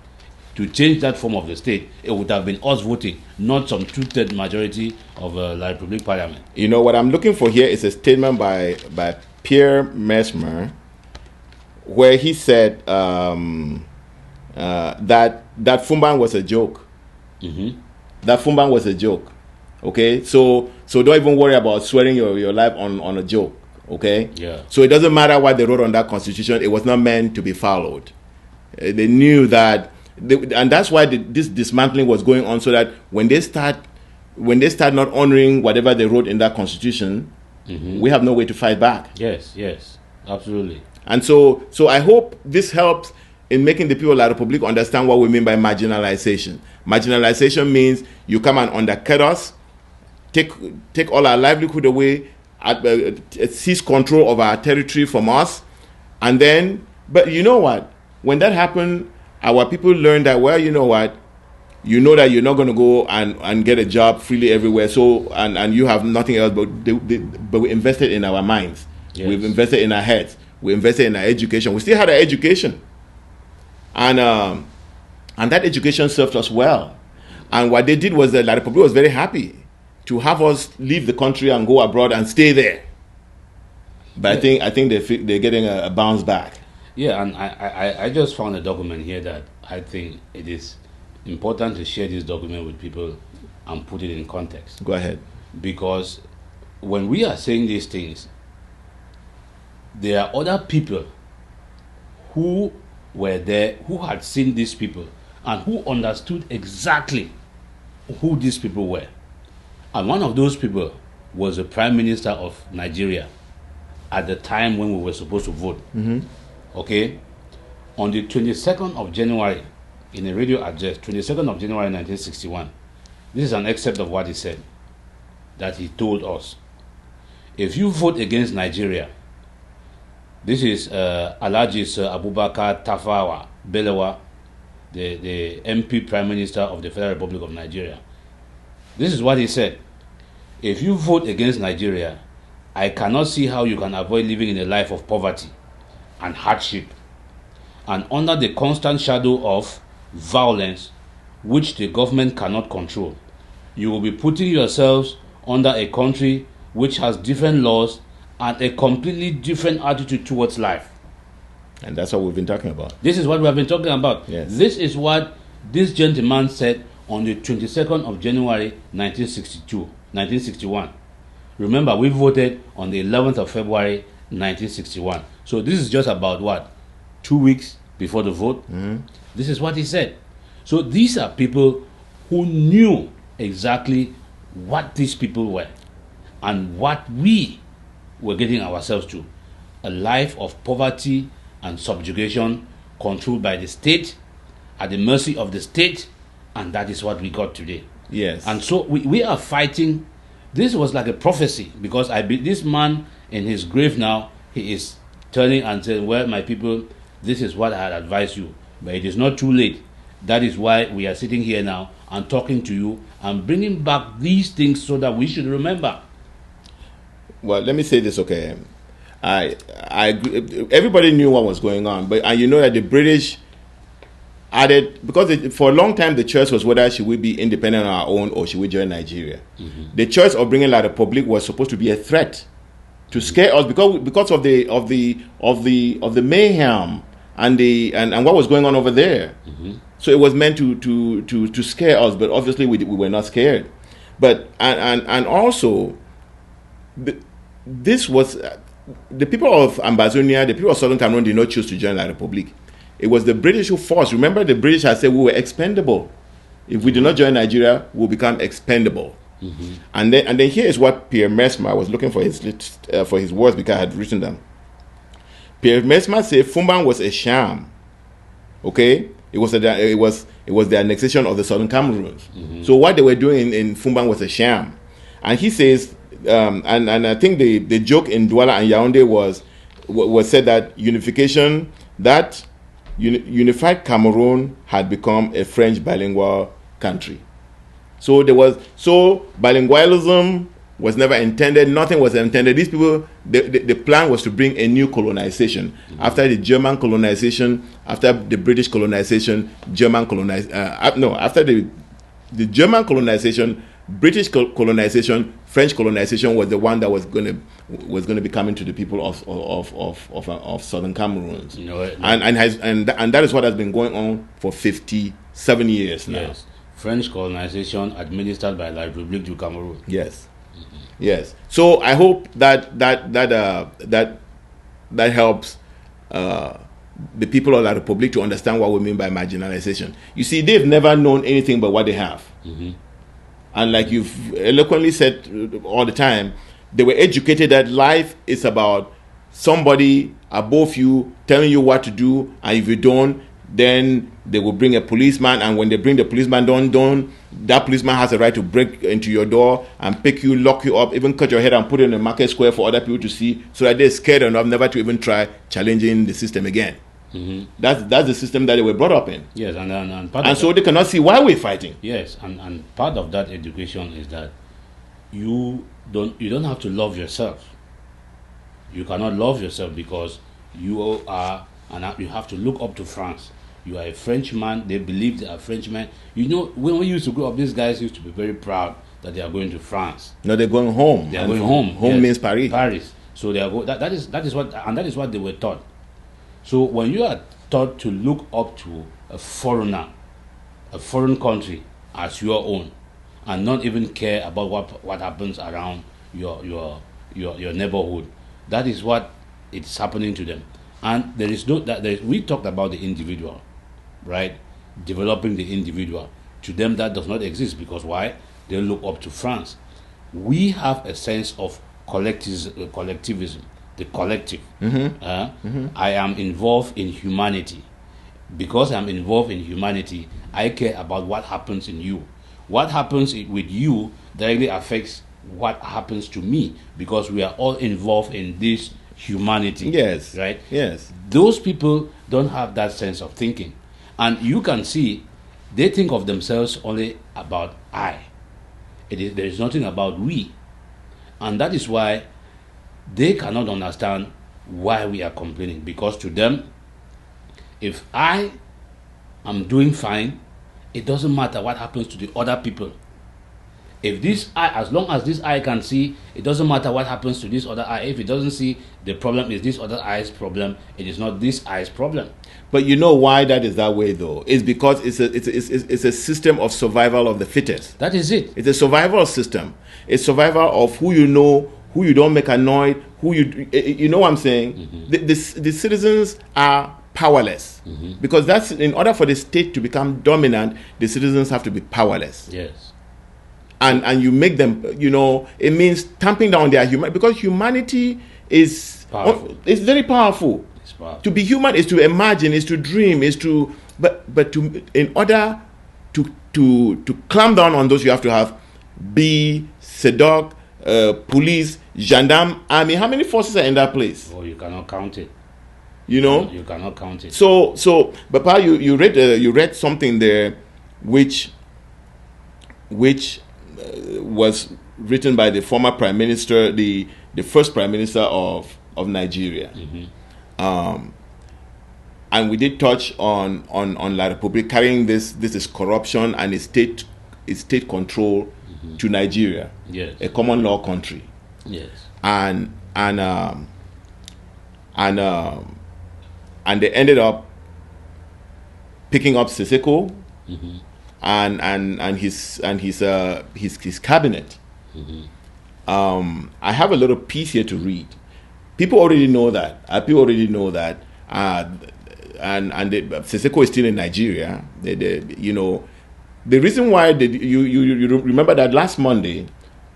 to change that form of the state, it would have been us voting, not some two-third majority of La République Parliament. You know, what I'm looking for here is a statement by Pierre Mesmer, where he said that Fumban was a joke. Mm-hmm. That Fumban was a joke. Okay, so don't even worry about swearing your life on a joke. Okay. Yeah. So it doesn't matter what they wrote on that constitution; it was not meant to be followed. They knew that, and that's why this dismantling was going on. So that when they start not honoring whatever they wrote in that constitution, mm-hmm. we have no way to fight back. Yes, absolutely. And so I hope this helps in making the people of La République understand what we mean by marginalization. Marginalization means you come and undercut us, take all our livelihood away, seize control of our territory from us, and then, but you know what? When that happened, our people learned that, well, you know what? You know that you're not going to go and get a job freely everywhere, so and you have nothing else, but we invested in our minds. Yes. We've invested in our heads. We invested in our education. We still had our education. And that education served us well. And what they did was that La République was very happy to have us leave the country and go abroad and stay there. But yeah. I think they're getting a bounce back. Yeah, and I just found a document here that I think it is important to share this document with people and put it in context. Go ahead. Because when we are saying these things, there are other people who were there, who had seen these people, and who understood exactly who these people were. And one of those people was the Prime Minister of Nigeria at the time when we were supposed to vote. Mm-hmm. Okay? On the 22nd of January, in a radio address, 22nd of January 1961, this is an excerpt of what he said, that he told us. If you vote against Nigeria, this is Alhaji Sir Abubakar Tafawa Balewa, the MP Prime Minister of the Federal Republic of Nigeria. This is what he said. If you vote against Nigeria, I cannot see how you can avoid living in a life of poverty and hardship and under the constant shadow of violence, which the government cannot control. You will be putting yourselves under a country which has different laws and a completely different attitude towards life. And that's what we've been talking about. This is what we have been talking about. Yes. This is what this gentleman said on the 22nd of January 1961. Remember, we voted on the 11th of February 1961. So this is just about what? 2 weeks before the vote. This is what he said. So these are people who knew exactly what these people were and what we were getting ourselves to. A life of poverty and subjugation, controlled by the state, at the mercy of the state, and that is what we got today. Yes. And so we are fighting. This was like a prophecy, because this man in his grave now, he is turning and saying, well, my people, this is what I had advised you, but it is not too late. That is why we are sitting here now and talking to you and bringing back these things so that we should remember. Well, let me say this, okay? I agree. Everybody knew what was going on, but you know that the British added, because for a long time the choice was whether should we be independent on our own or should we join Nigeria. The choice of bringing La Republique was supposed to be a threat to scare us because of the mayhem and what was going on over there. So it was meant to scare us, but obviously we were not scared. But and also this was the people of Ambazonia, the people of Southern Cameroon did not choose to join La Republique. It was the British who forced. Remember, the British had said we were expendable. If we do not join Nigeria, we'll become expendable. And then here is what Pierre Mesmer was looking for his words, because I had written them. Pierre Mesmer said Fumban was a sham. Okay, it was the annexation of the Southern Cameroons. So what they were doing in Fumban was a sham, and he says, and I think the joke in Douala and Yaoundé was said that unification, that unified Cameroon had become a French bilingual country. So bilingualism was never intended. Nothing was intended. These people, the plan was to bring a new colonization. After the German colonization, after the British colonization, after the German colonization, British colonization, French colonization was the one that was going to be coming to the people of Southern Cameroons. You know, and that is what has been going on for 57 years now. Yes. French colonization administered by La République du Cameroun. Yes. Yes. So I hope that helps the people of La République to understand what we mean by marginalization. You see, they've never known anything but what they have. And like you've eloquently said all the time, they were educated that life is about somebody above you telling you what to do, and if you don't, then they will bring a policeman, and when they bring the policeman down, that policeman has a right to break into your door and pick you, lock you up, even cut your head and put it in a market square for other people to see, so that they're scared enough never to even try challenging the system again. That's the system that they were brought up in. Yes, and so they cannot see why we're fighting. Yes, and part of that education is that you don't have to love yourself. You cannot love yourself because you are, and you have to look up to France. You are a Frenchman. They believe they are Frenchmen. You know, when we used to grow up, these guys used to be very proud that they are going to France. No, they're going home. They are going home. Home yes. means Paris. Paris. So they are that is what they were taught. So when you are taught to look up to a foreigner, a foreign country as your own, and not even care about what happens around your neighborhood, that is what it's happening to them. And we talked about the individual, right? Developing the individual. To them, that does not exist, because why? They look up to France. We have a sense of collectivism, the collective. I am involved in humanity. Because I'm involved in humanity, I care about what happens in you. What happens with you directly affects what happens to me, because we are all involved in this humanity. Yes. Right? Yes. Those people don't have that sense of thinking. And you can see they think of themselves only about I. There is nothing about we. And that is why they cannot understand why we are complaining. Because to them, if I am doing fine it doesn't matter what happens to the other people. If this eye, as long as this eye can see, it doesn't matter what happens to this other eye. If it doesn't see, the problem is this other eye's problem. It is not this eye's problem. But you know why that is that way, though? It's because it's a system of survival of the fittest. That is it. It's a survival system. It's survival of who you know, who you don't make annoyed, who you know what I'm saying? Mm-hmm. The citizens are powerless. Mm-hmm. Because that's, in order for the state to become dominant, the citizens have to be powerless. Yes. And you make them, it means tamping down their humanity, because humanity is powerful. It's very powerful. It's powerful. To be human is to imagine, is to dream, is to but to, in order to clamp down on those, you have to have SEDOC, police, gendarme, army. How many forces are in that place? Oh, you cannot count it. You cannot count it. So, Papa, you read something there, which was written by the former prime minister, the first prime minister of Nigeria. Mm-hmm. And we did touch on La Republique carrying this is corruption and its state control mm-hmm. to Nigeria, yes, a common law country. Yes, and they ended up picking up Siseko. Mm-hmm. and his cabinet. Mm-hmm. I have a little piece here to read. People already know that. And Siseko is still in Nigeria. The reason why you remember that last Monday,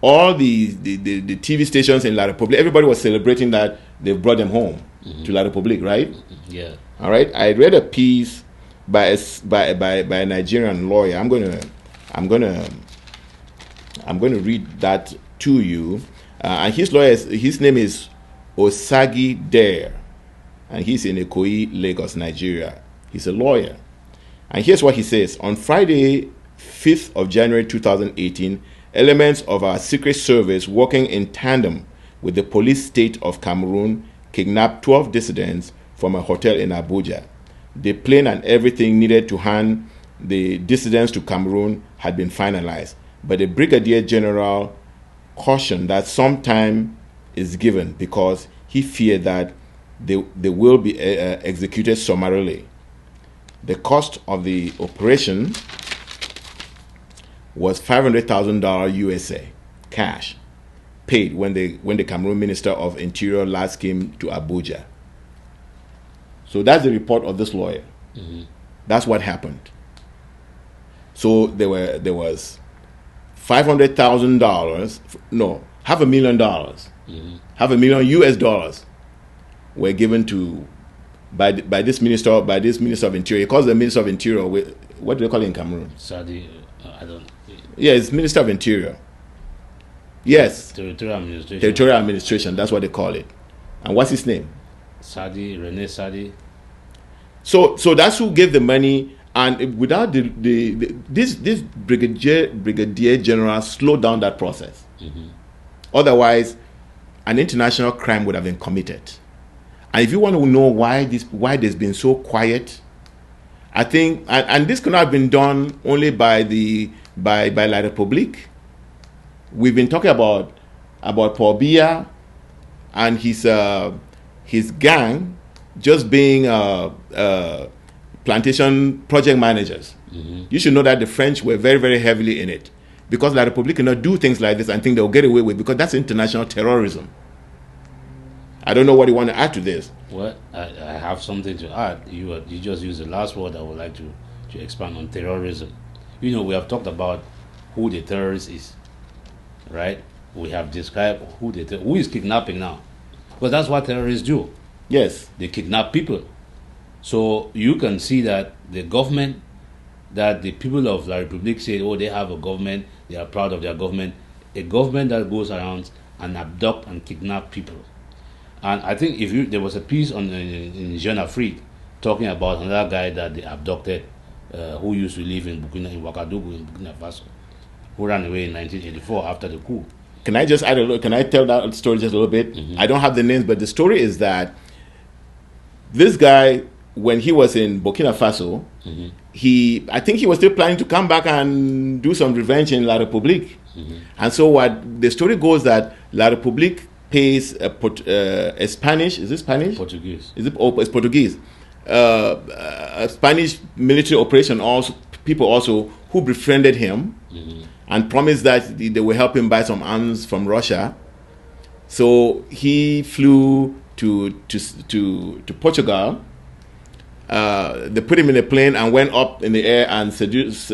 all the TV stations in La Republique, everybody was celebrating that they brought them home mm-hmm. to La Republique, right? Yeah. All right. I read a piece by a Nigerian lawyer. I'm gonna read that to you. And his name is Osagi Dare, and he's in Ikoyi, Lagos, Nigeria. He's a lawyer, and here's what he says: on Friday, 5th of January 2018, elements of our secret service, working in tandem with the police state of Cameroon, kidnapped 12 dissidents from a hotel in Abuja. The plane and everything needed to hand the dissidents to Cameroon had been finalized, but the Brigadier General cautioned that some time is given because he feared that they will be executed summarily. The cost of the operation was $500,000 USA cash, paid when the Cameroon Minister of Interior last came to Abuja. So that's the report of this lawyer. Mm-hmm. That's what happened. So there was $500,000, no, $500,000, mm-hmm. $500,000 US were given to by this minister of Interior. He calls the Minister of Interior. What do they call it in Cameroon? Sadi, I don't. Yeah, it's Minister of Interior. Yes. Territorial Administration. Territorial Administration. That's what they call it. And what's his name? Rene Sadi. So that's who gave the money, and without this brigadier general slowed down that process. Mm-hmm. Otherwise, an international crime would have been committed. And if you want to know why there's been so quiet, I think, and this could not have been done only by La Republique. We've been talking about Paul Biya and his gang just being plantation project managers. Mm-hmm. You should know that the French were very, very heavily in it, because La Republique cannot do things like this and think they'll get away with, because that's international terrorism. I don't know what you want to add to this. Well, I have something to add. You just used the last word. I would like to expand on terrorism. We have talked about who the terrorist is, right? We have described who is kidnapping now, because that's what terrorists do. Yes, they kidnap people. So you can see that the government, that the people of La Republique say, oh, they have a government, they are proud of their government, a government that goes around and abduct and kidnap people. And I think there was a piece in Jeune Afrique talking about another guy that they abducted, who used to live in Ouagadougou in Burkina Faso, who ran away in 1984 after the coup. Can I just add a little? Can I tell that story just a little bit? Mm-hmm. I don't have the names, but the story is that this guy, when he was in Burkina Faso, mm-hmm. I think he was still planning to come back and do some revenge in La Republique. And so what the story goes that La Republique pays a Spanish, is it Spanish? Portuguese. Is it? Oh, it's Portuguese. A Spanish military operation also, people also who befriended him and promised that they will help him buy some arms from Russia. So he flew to Portugal. They put him in a plane and went up in the air and seduced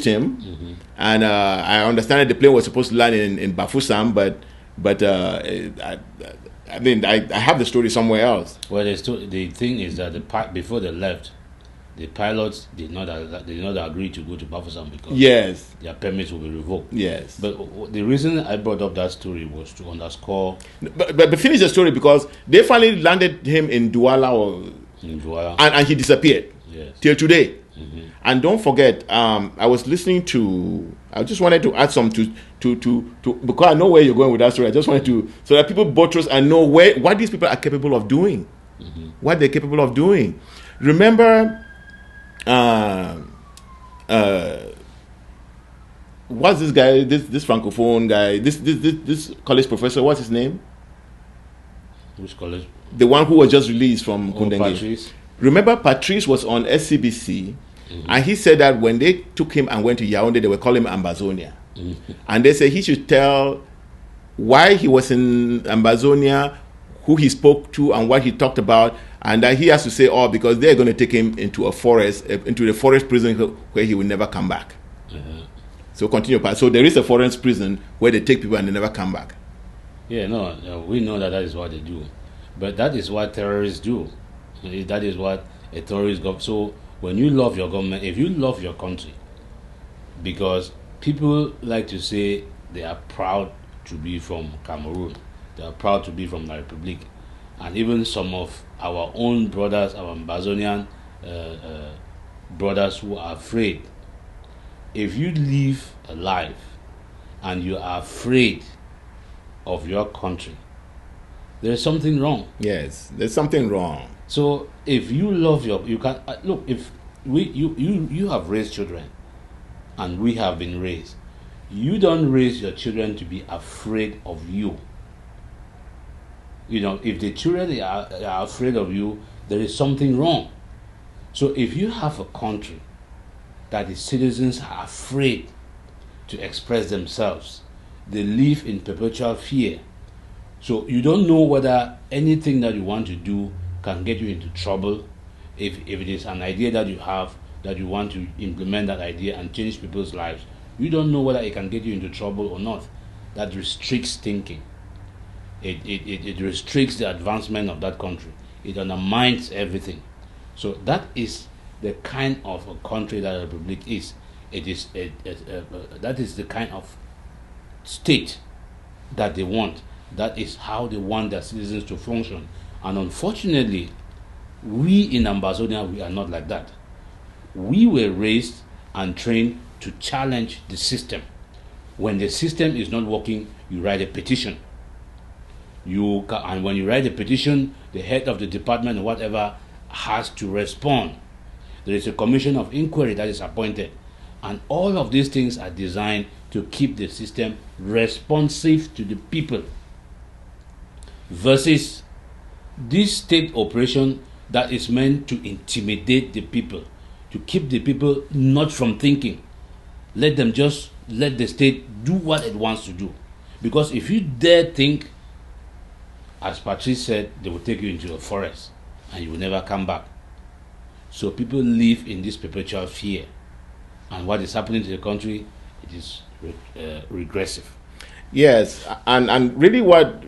him. And I understand that the plane was supposed to land in Bafoussam, but I have the story somewhere else. Well, the thing is that before they left, the pilots did not agree to go to Bafoussam because their permits will be revoked. Yes. But the reason I brought up that story was to underscore. But finish the story because they finally landed him in Douala and he disappeared. Yes. Till today. And don't forget, I was listening to. I just wanted to add some to because I know where you're going with that story. I just wanted to so that people buttress and know what these people are capable of doing, what they're capable of doing. Remember, what's this guy? This francophone guy? This college professor? What's his name? Which college? The one who was just released from Kundenge. Patrice. Remember, Patrice was on SCBC, and he said that when they took him and went to Yaoundé, they were calling him Ambazonia. And they said he should tell why he was in Ambazonia, who he spoke to, and what he talked about, and that he has to say, because they're going to take him into a forest, into the forest prison where he will never come back. So continue. So there is a forest prison where they take people and they never come back. Yeah, no, we know that is what they do. But that is what terrorists do. That is what a terrorist government. So when you love your government, if you love your country, because people like to say they are proud to be from Cameroon, they are proud to be from the Republic, and even some of our own brothers, our Ambazonian brothers who are afraid. If you live a life and you are afraid of your country, there is something wrong. Yes, there's something wrong. So if you love you can look. If you have raised children, and we have been raised, you don't raise your children to be afraid of you. You know, if the children are afraid of you, there is something wrong. So if you have a country that the citizens are afraid to express themselves, they live in perpetual fear. So you don't know whether anything that you want to do can get you into trouble. If it is an idea that you have, that you want to implement that idea and change people's lives, you don't know whether it can get you into trouble or not. That restricts thinking. It restricts the advancement of that country. It undermines everything. So that is the kind of a country that a republic is. It is that is the kind of state that they want. That is how they want their citizens to function. And unfortunately, we in Ambazonia, we are not like that. We were raised and trained to challenge the system. When the system is not working, you write a petition. And when you write a petition, the head of the department or whatever has to respond. There is a commission of inquiry that is appointed. And all of these things are designed to keep the system responsive to the people. Versus this state operation that is meant to intimidate the people, to keep the people not from thinking. Let the state do what it wants to do. Because if you dare think, as Patrice said, they will take you into a forest and you will never come back. So people live in this perpetual fear. And what is happening to the country, it is regressive. Yes, and really what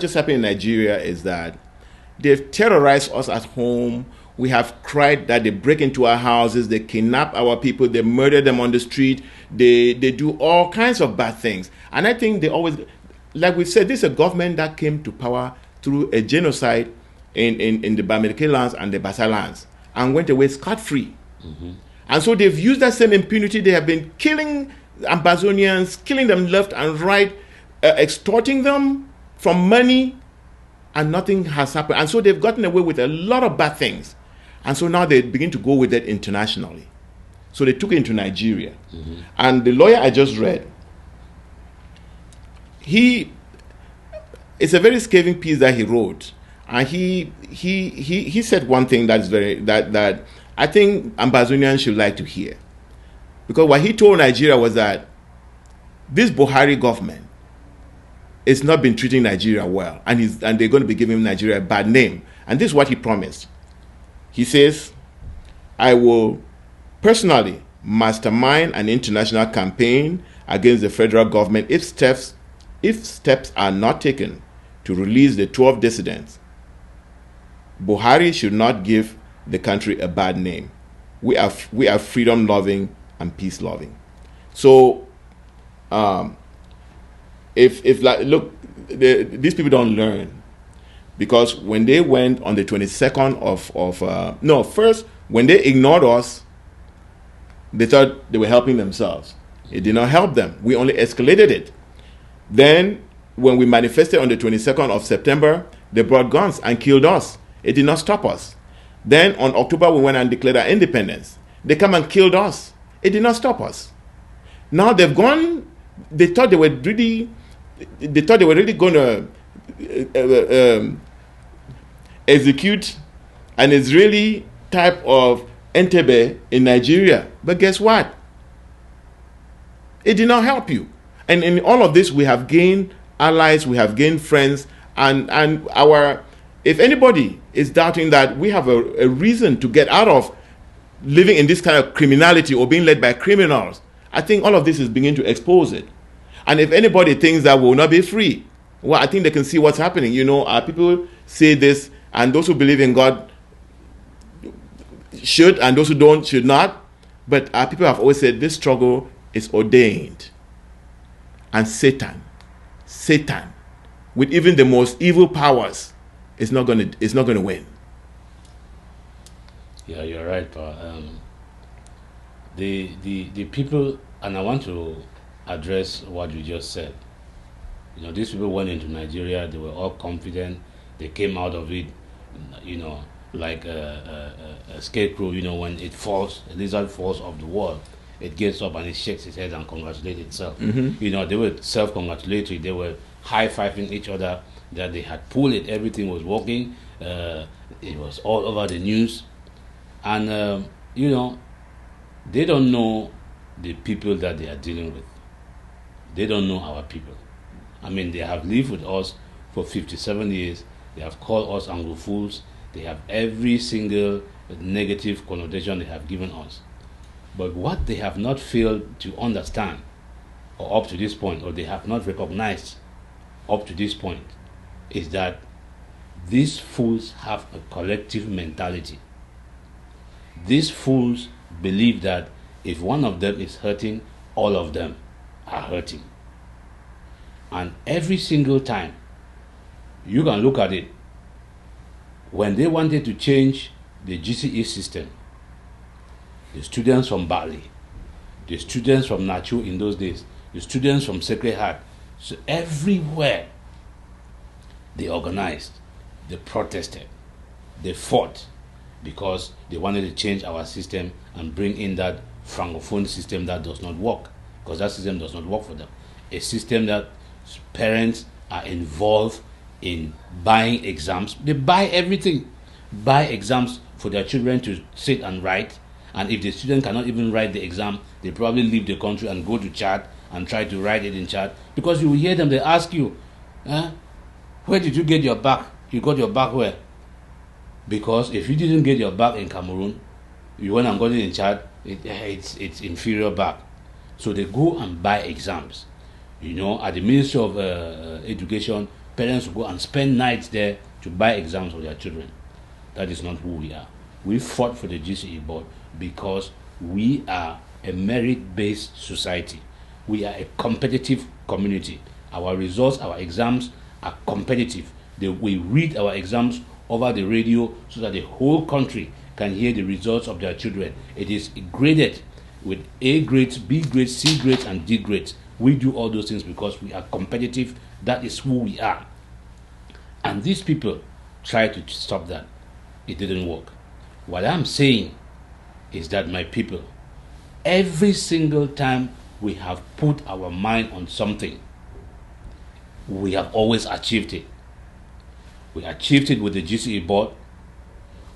just happened in Nigeria is that they've terrorized us at home. We have cried that they break into our houses, they kidnap our people, they murder them on the street, they do all kinds of bad things. And I think they always, like we said, this is a government that came to power through a genocide in the Bamileke lands and the Bassa lands and went away scot-free. And so they've used that same impunity. They have been killing Ambazonians, killing them left and right, extorting them from money, and nothing has happened. And so they've gotten away with a lot of bad things. And so now they begin to go with it internationally. So they took it into Nigeria. And the lawyer I just read, it's a very scathing piece that he wrote. And he said one thing that I think Ambazonians should like to hear. Because what he told Nigeria was that this Buhari government has not been treating Nigeria well, and they're going to be giving Nigeria a bad name. And this is what he promised. He says, I will personally mastermind an international campaign against the federal government if steps are not taken to release the 12 dissidents. Buhari should not give the country a bad name. We are freedom-loving and peace-loving. So, these people don't learn, because when they went on the 22nd first, when they ignored us, they thought they were helping themselves. It did not help them. We only escalated it. Then, when we manifested on the 22nd of September, they brought guns and killed us. It did not stop us. Then, on October, we went and declared our independence. They come and killed us. It did not stop us. Now they've gone. They thought they were really going to execute an Israeli type of Entebbe in Nigeria. But guess what? It did not help you. And in all of this, we have gained allies, we have gained friends, and if anybody is doubting that we have a reason to get out of living in this kind of criminality or being led by criminals, I think all of this is beginning to expose it. And if anybody thinks that we will not be free, well, I think they can see what's happening. Our people say this, and those who believe in God should, and those who don't should not. But our people have always said this struggle is ordained. And Satan, with even the most evil powers, is not going to win. Yeah, you're right, Pa. The people, and I want to address what you just said. These people went into Nigeria. They were all confident. They came out of it, like a scarecrow. When it falls, a lizard falls off the wall, it gets up and it shakes its head and congratulates itself. They were self-congratulatory. They were high-fiving each other that they had pulled it. Everything was working. It was all over the news. And, they don't know the people that they are dealing with. They don't know our people. I mean, they have lived with us for 57 years. They have called us Anglophiles. They have every single negative connotation they have given us. But what they have not failed to understand, or up to this point, or they have not recognized up to this point, is that these fools have a collective mentality. These fools believe that if one of them is hurting, all of them are hurting. And every single time, you can look at it, when they wanted to change the GCE system, the students from Bali, the students from Nacho in those days, the students from Sacred Heart, so everywhere they organized, they protested, they fought, because they wanted to change our system and bring in that francophone system that does not work, because that system does not work for them. A system that parents are involved in buying exams. They buy everything, buy exams for their children to sit and write, and if the student cannot even write the exam, they probably leave the country and go to Chad and try to write it in Chad, because you will hear them, they ask you, where did you get your back? You got your back where? Because if you didn't get your back in Cameroon, you went and got it in Chad, it's inferior back. So they go and buy exams. At the Ministry of Education, parents will go and spend nights there to buy exams for their children. That is not who we are. We fought for the GCE board because we are a merit-based society. We are a competitive community. Our results, our exams are competitive. We read our exams over the radio so that the whole country can hear the results of their children. It is graded with A grades, B grades, C grades, and D grades. We do all those things because we are competitive. That is who we are. And these people tried to stop that. It didn't work. What I'm saying is that, my people, every single time we have put our mind on something, we have always achieved it. We achieved it with the GCE board.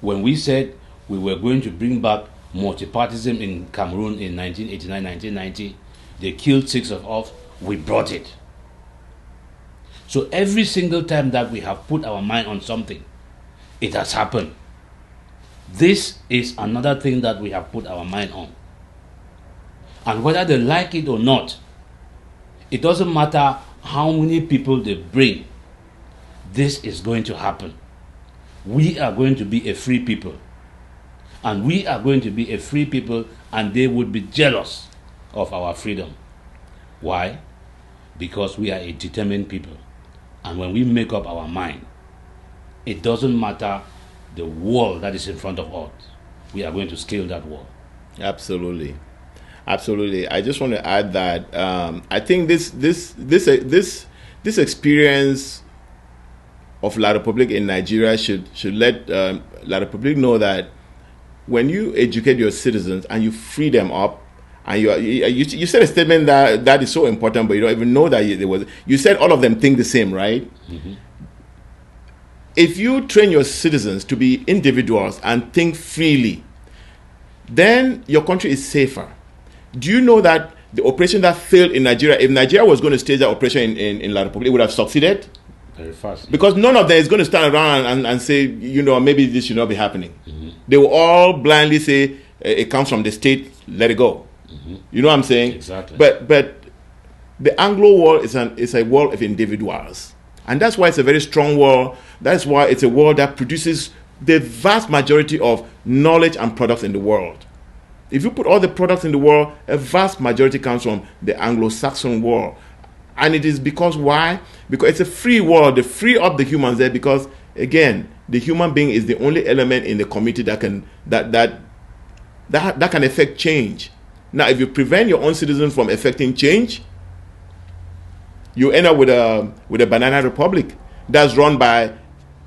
When we said we were going to bring back multipartism in Cameroon in 1989, 1990, they killed 6 of us, we brought it. So every single time that we have put our mind on something, it has happened. This is another thing that we have put our mind on. And whether they like it or not, it doesn't matter how many people they bring, this is going to happen. We are going to be a free people. And we are going to be a free people, and they would be jealous of our freedom. Why? Because we are a determined people. And when we make up our mind, it doesn't matter the wall that is in front of us. We are going to scale that wall. Absolutely. Absolutely. I just want to add that I think this experience of La Republique in Nigeria should let La Republique know that when you educate your citizens and you free them up, and you said a statement that is so important, but you don't even know that you said all of them think the same, right? Mm-hmm. If you train your citizens to be individuals and think freely, then your country is safer. Do you know that the operation that failed in Nigeria, if Nigeria was going to stage that operation in La Republique, it would have succeeded? Very fast. Because none of them is going to stand around and say, maybe this should not be happening. Mm-hmm. They will all blindly say, it comes from the state, let it go. Mm-hmm. You know what I'm saying? Exactly. But the Anglo world is a world of individuals. And that's why it's a very strong world. That's why it's a world that produces the vast majority of knowledge and products in the world. If you put all the products in the world, a vast majority comes from the Anglo-Saxon world. And it is because why? Because it's a free world. They free up the humans there because, again, the human being is the only element in the community that can affect change. Now, if you prevent your own citizens from affecting change, you end up with a banana republic that's run by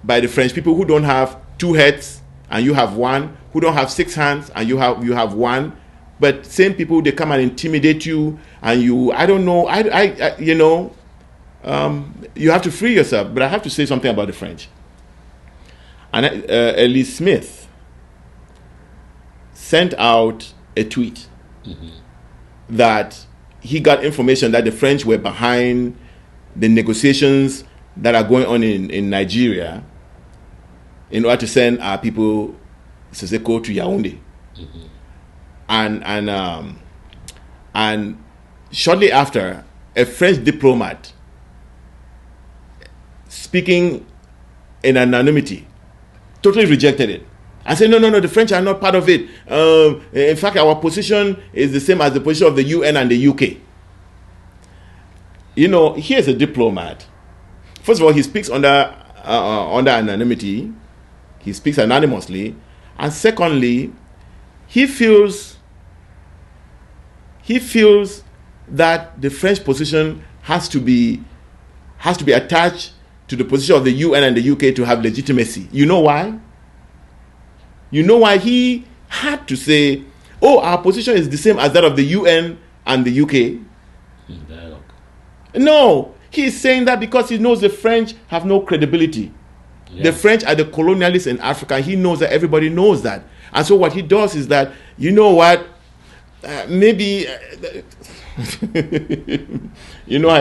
the French people who don't have 2 heads and you have 1, who don't have 6 hands and you have 1. But same people, they come and intimidate you, and you have to free yourself. But I have to say something about the French. And Elise Smith sent out a tweet that he got information that the French were behind the negotiations that are going on in Nigeria in order to send our people Seseko to Yaoundé. Mm-hmm. And shortly after, a French diplomat speaking in anonymity totally rejected it and said, no, the French are not part of it. In fact, our position is the same as the position of the UN and the UK. Here's a diplomat. First of all, he speaks under anonymity. He speaks anonymously. And secondly, he feels that the French position has to be attached to the position of the UN and the UK to have legitimacy. You know why? You know why he had to say, our position is the same as that of the UN and the UK? Dialogue. No, he's saying that because he knows the French have no credibility. Yeah. The French are the colonialists in Africa. He knows that everybody knows that. And so what he does is that, you know what, maybe, a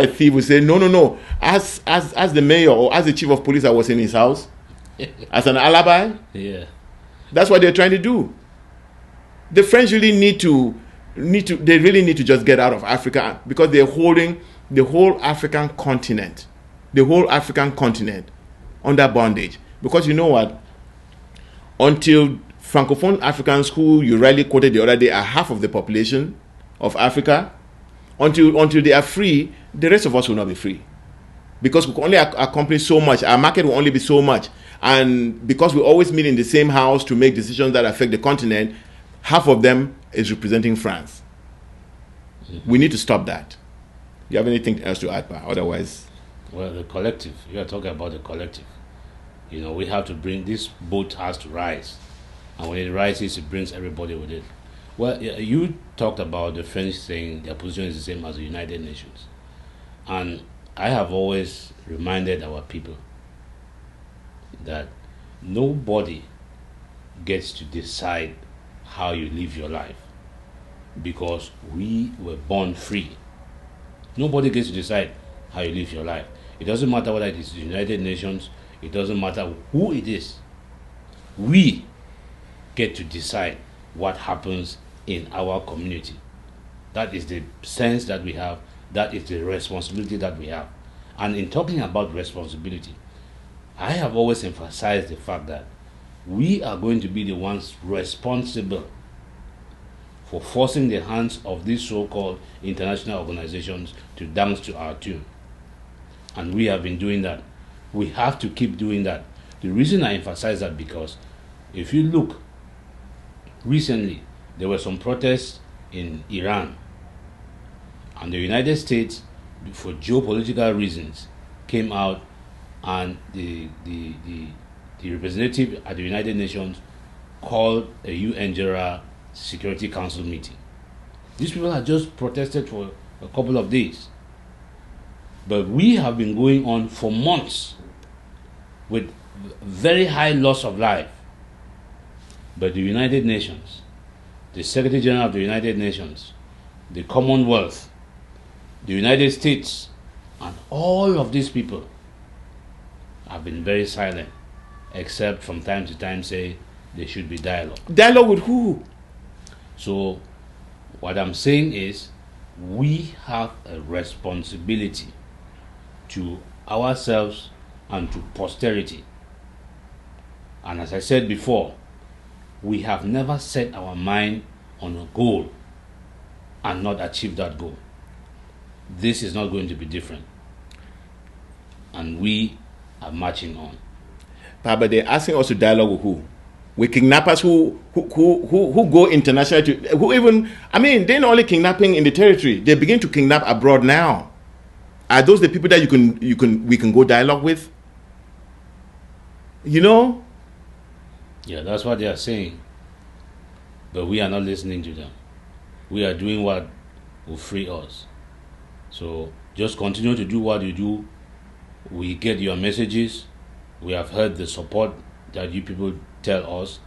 thief would say, no, as the mayor or as the chief of police, I was in his house, as an alibi. Yeah. That's what they're trying to do. The French really need to just get out of Africa because they're holding the whole African continent under bondage. Because you know what? Until Francophone Africans, who you rightly quoted the other day, are half of the population of Africa, until they are free, the rest of us will not be free. Because we can only accomplish so much. Our market will only be so much. And because we always meet in the same house to make decisions that affect the continent, half of them is representing France. Mm-hmm. We need to stop that. You have anything else to add, Pa? Otherwise... Well, the collective. You are talking about the collective. We have to bring... This boat has to rise. And when it rises, it brings everybody with it. Well, you talked about the French saying their position is the same as the United Nations. And I have always reminded our people that nobody gets to decide how you live your life, because we were born free. Nobody gets to decide how you live your life. It doesn't matter whether it is the United Nations, it doesn't matter who it is. We get to decide what happens in our community. That is the sense that we have, that is the responsibility that we have. And in talking about responsibility, I have always emphasized the fact that we are going to be the ones responsible for forcing the hands of these so-called international organizations to dance to our tune. And we have been doing that. We have to keep doing that. The reason I emphasize that, because if you look, recently there were some protests in Iran, and the United States, for geopolitical reasons, came out, and the representative at the United Nations called a UN General Security Council meeting. These people had just protested for a couple of days, but we have been going on for months with very high loss of life. But the United Nations, the Secretary General of the United Nations, the Commonwealth, the United States, and all of these people have been very silent, except from time to time say there should be dialogue. Dialogue with who? So what I'm saying is, we have a responsibility to ourselves and to posterity. And as I said before, we have never set our mind on a goal and not achieved that goal. This is not going to be different. And we are marching on. But they're asking us to dialogue with who? With kidnappers who go international to, who even, I mean, they're not only kidnapping in the territory, they begin to kidnap abroad now. Are those the people that we can go dialogue with? You know? Yeah, that's what they are saying. But we are not listening to them. We are doing what will free us. So just continue to do what you do. We get your messages. We have heard the support that you people tell us.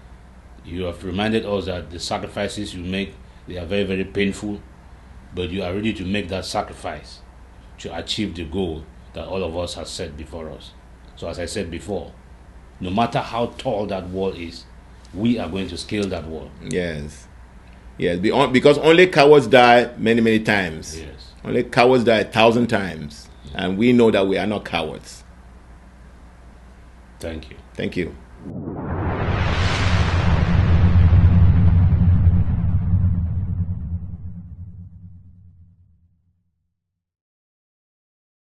You have reminded us that the sacrifices you make, they are very, very painful. But you are ready to make that sacrifice to achieve the goal that all of us have set before us. So as I said before, no matter how tall that wall is, we are going to scale that wall. Yes. Yes, because only cowards die many, many times. Yes. Only cowards die 1,000 times. And we know that we are not cowards. Thank you. Thank you.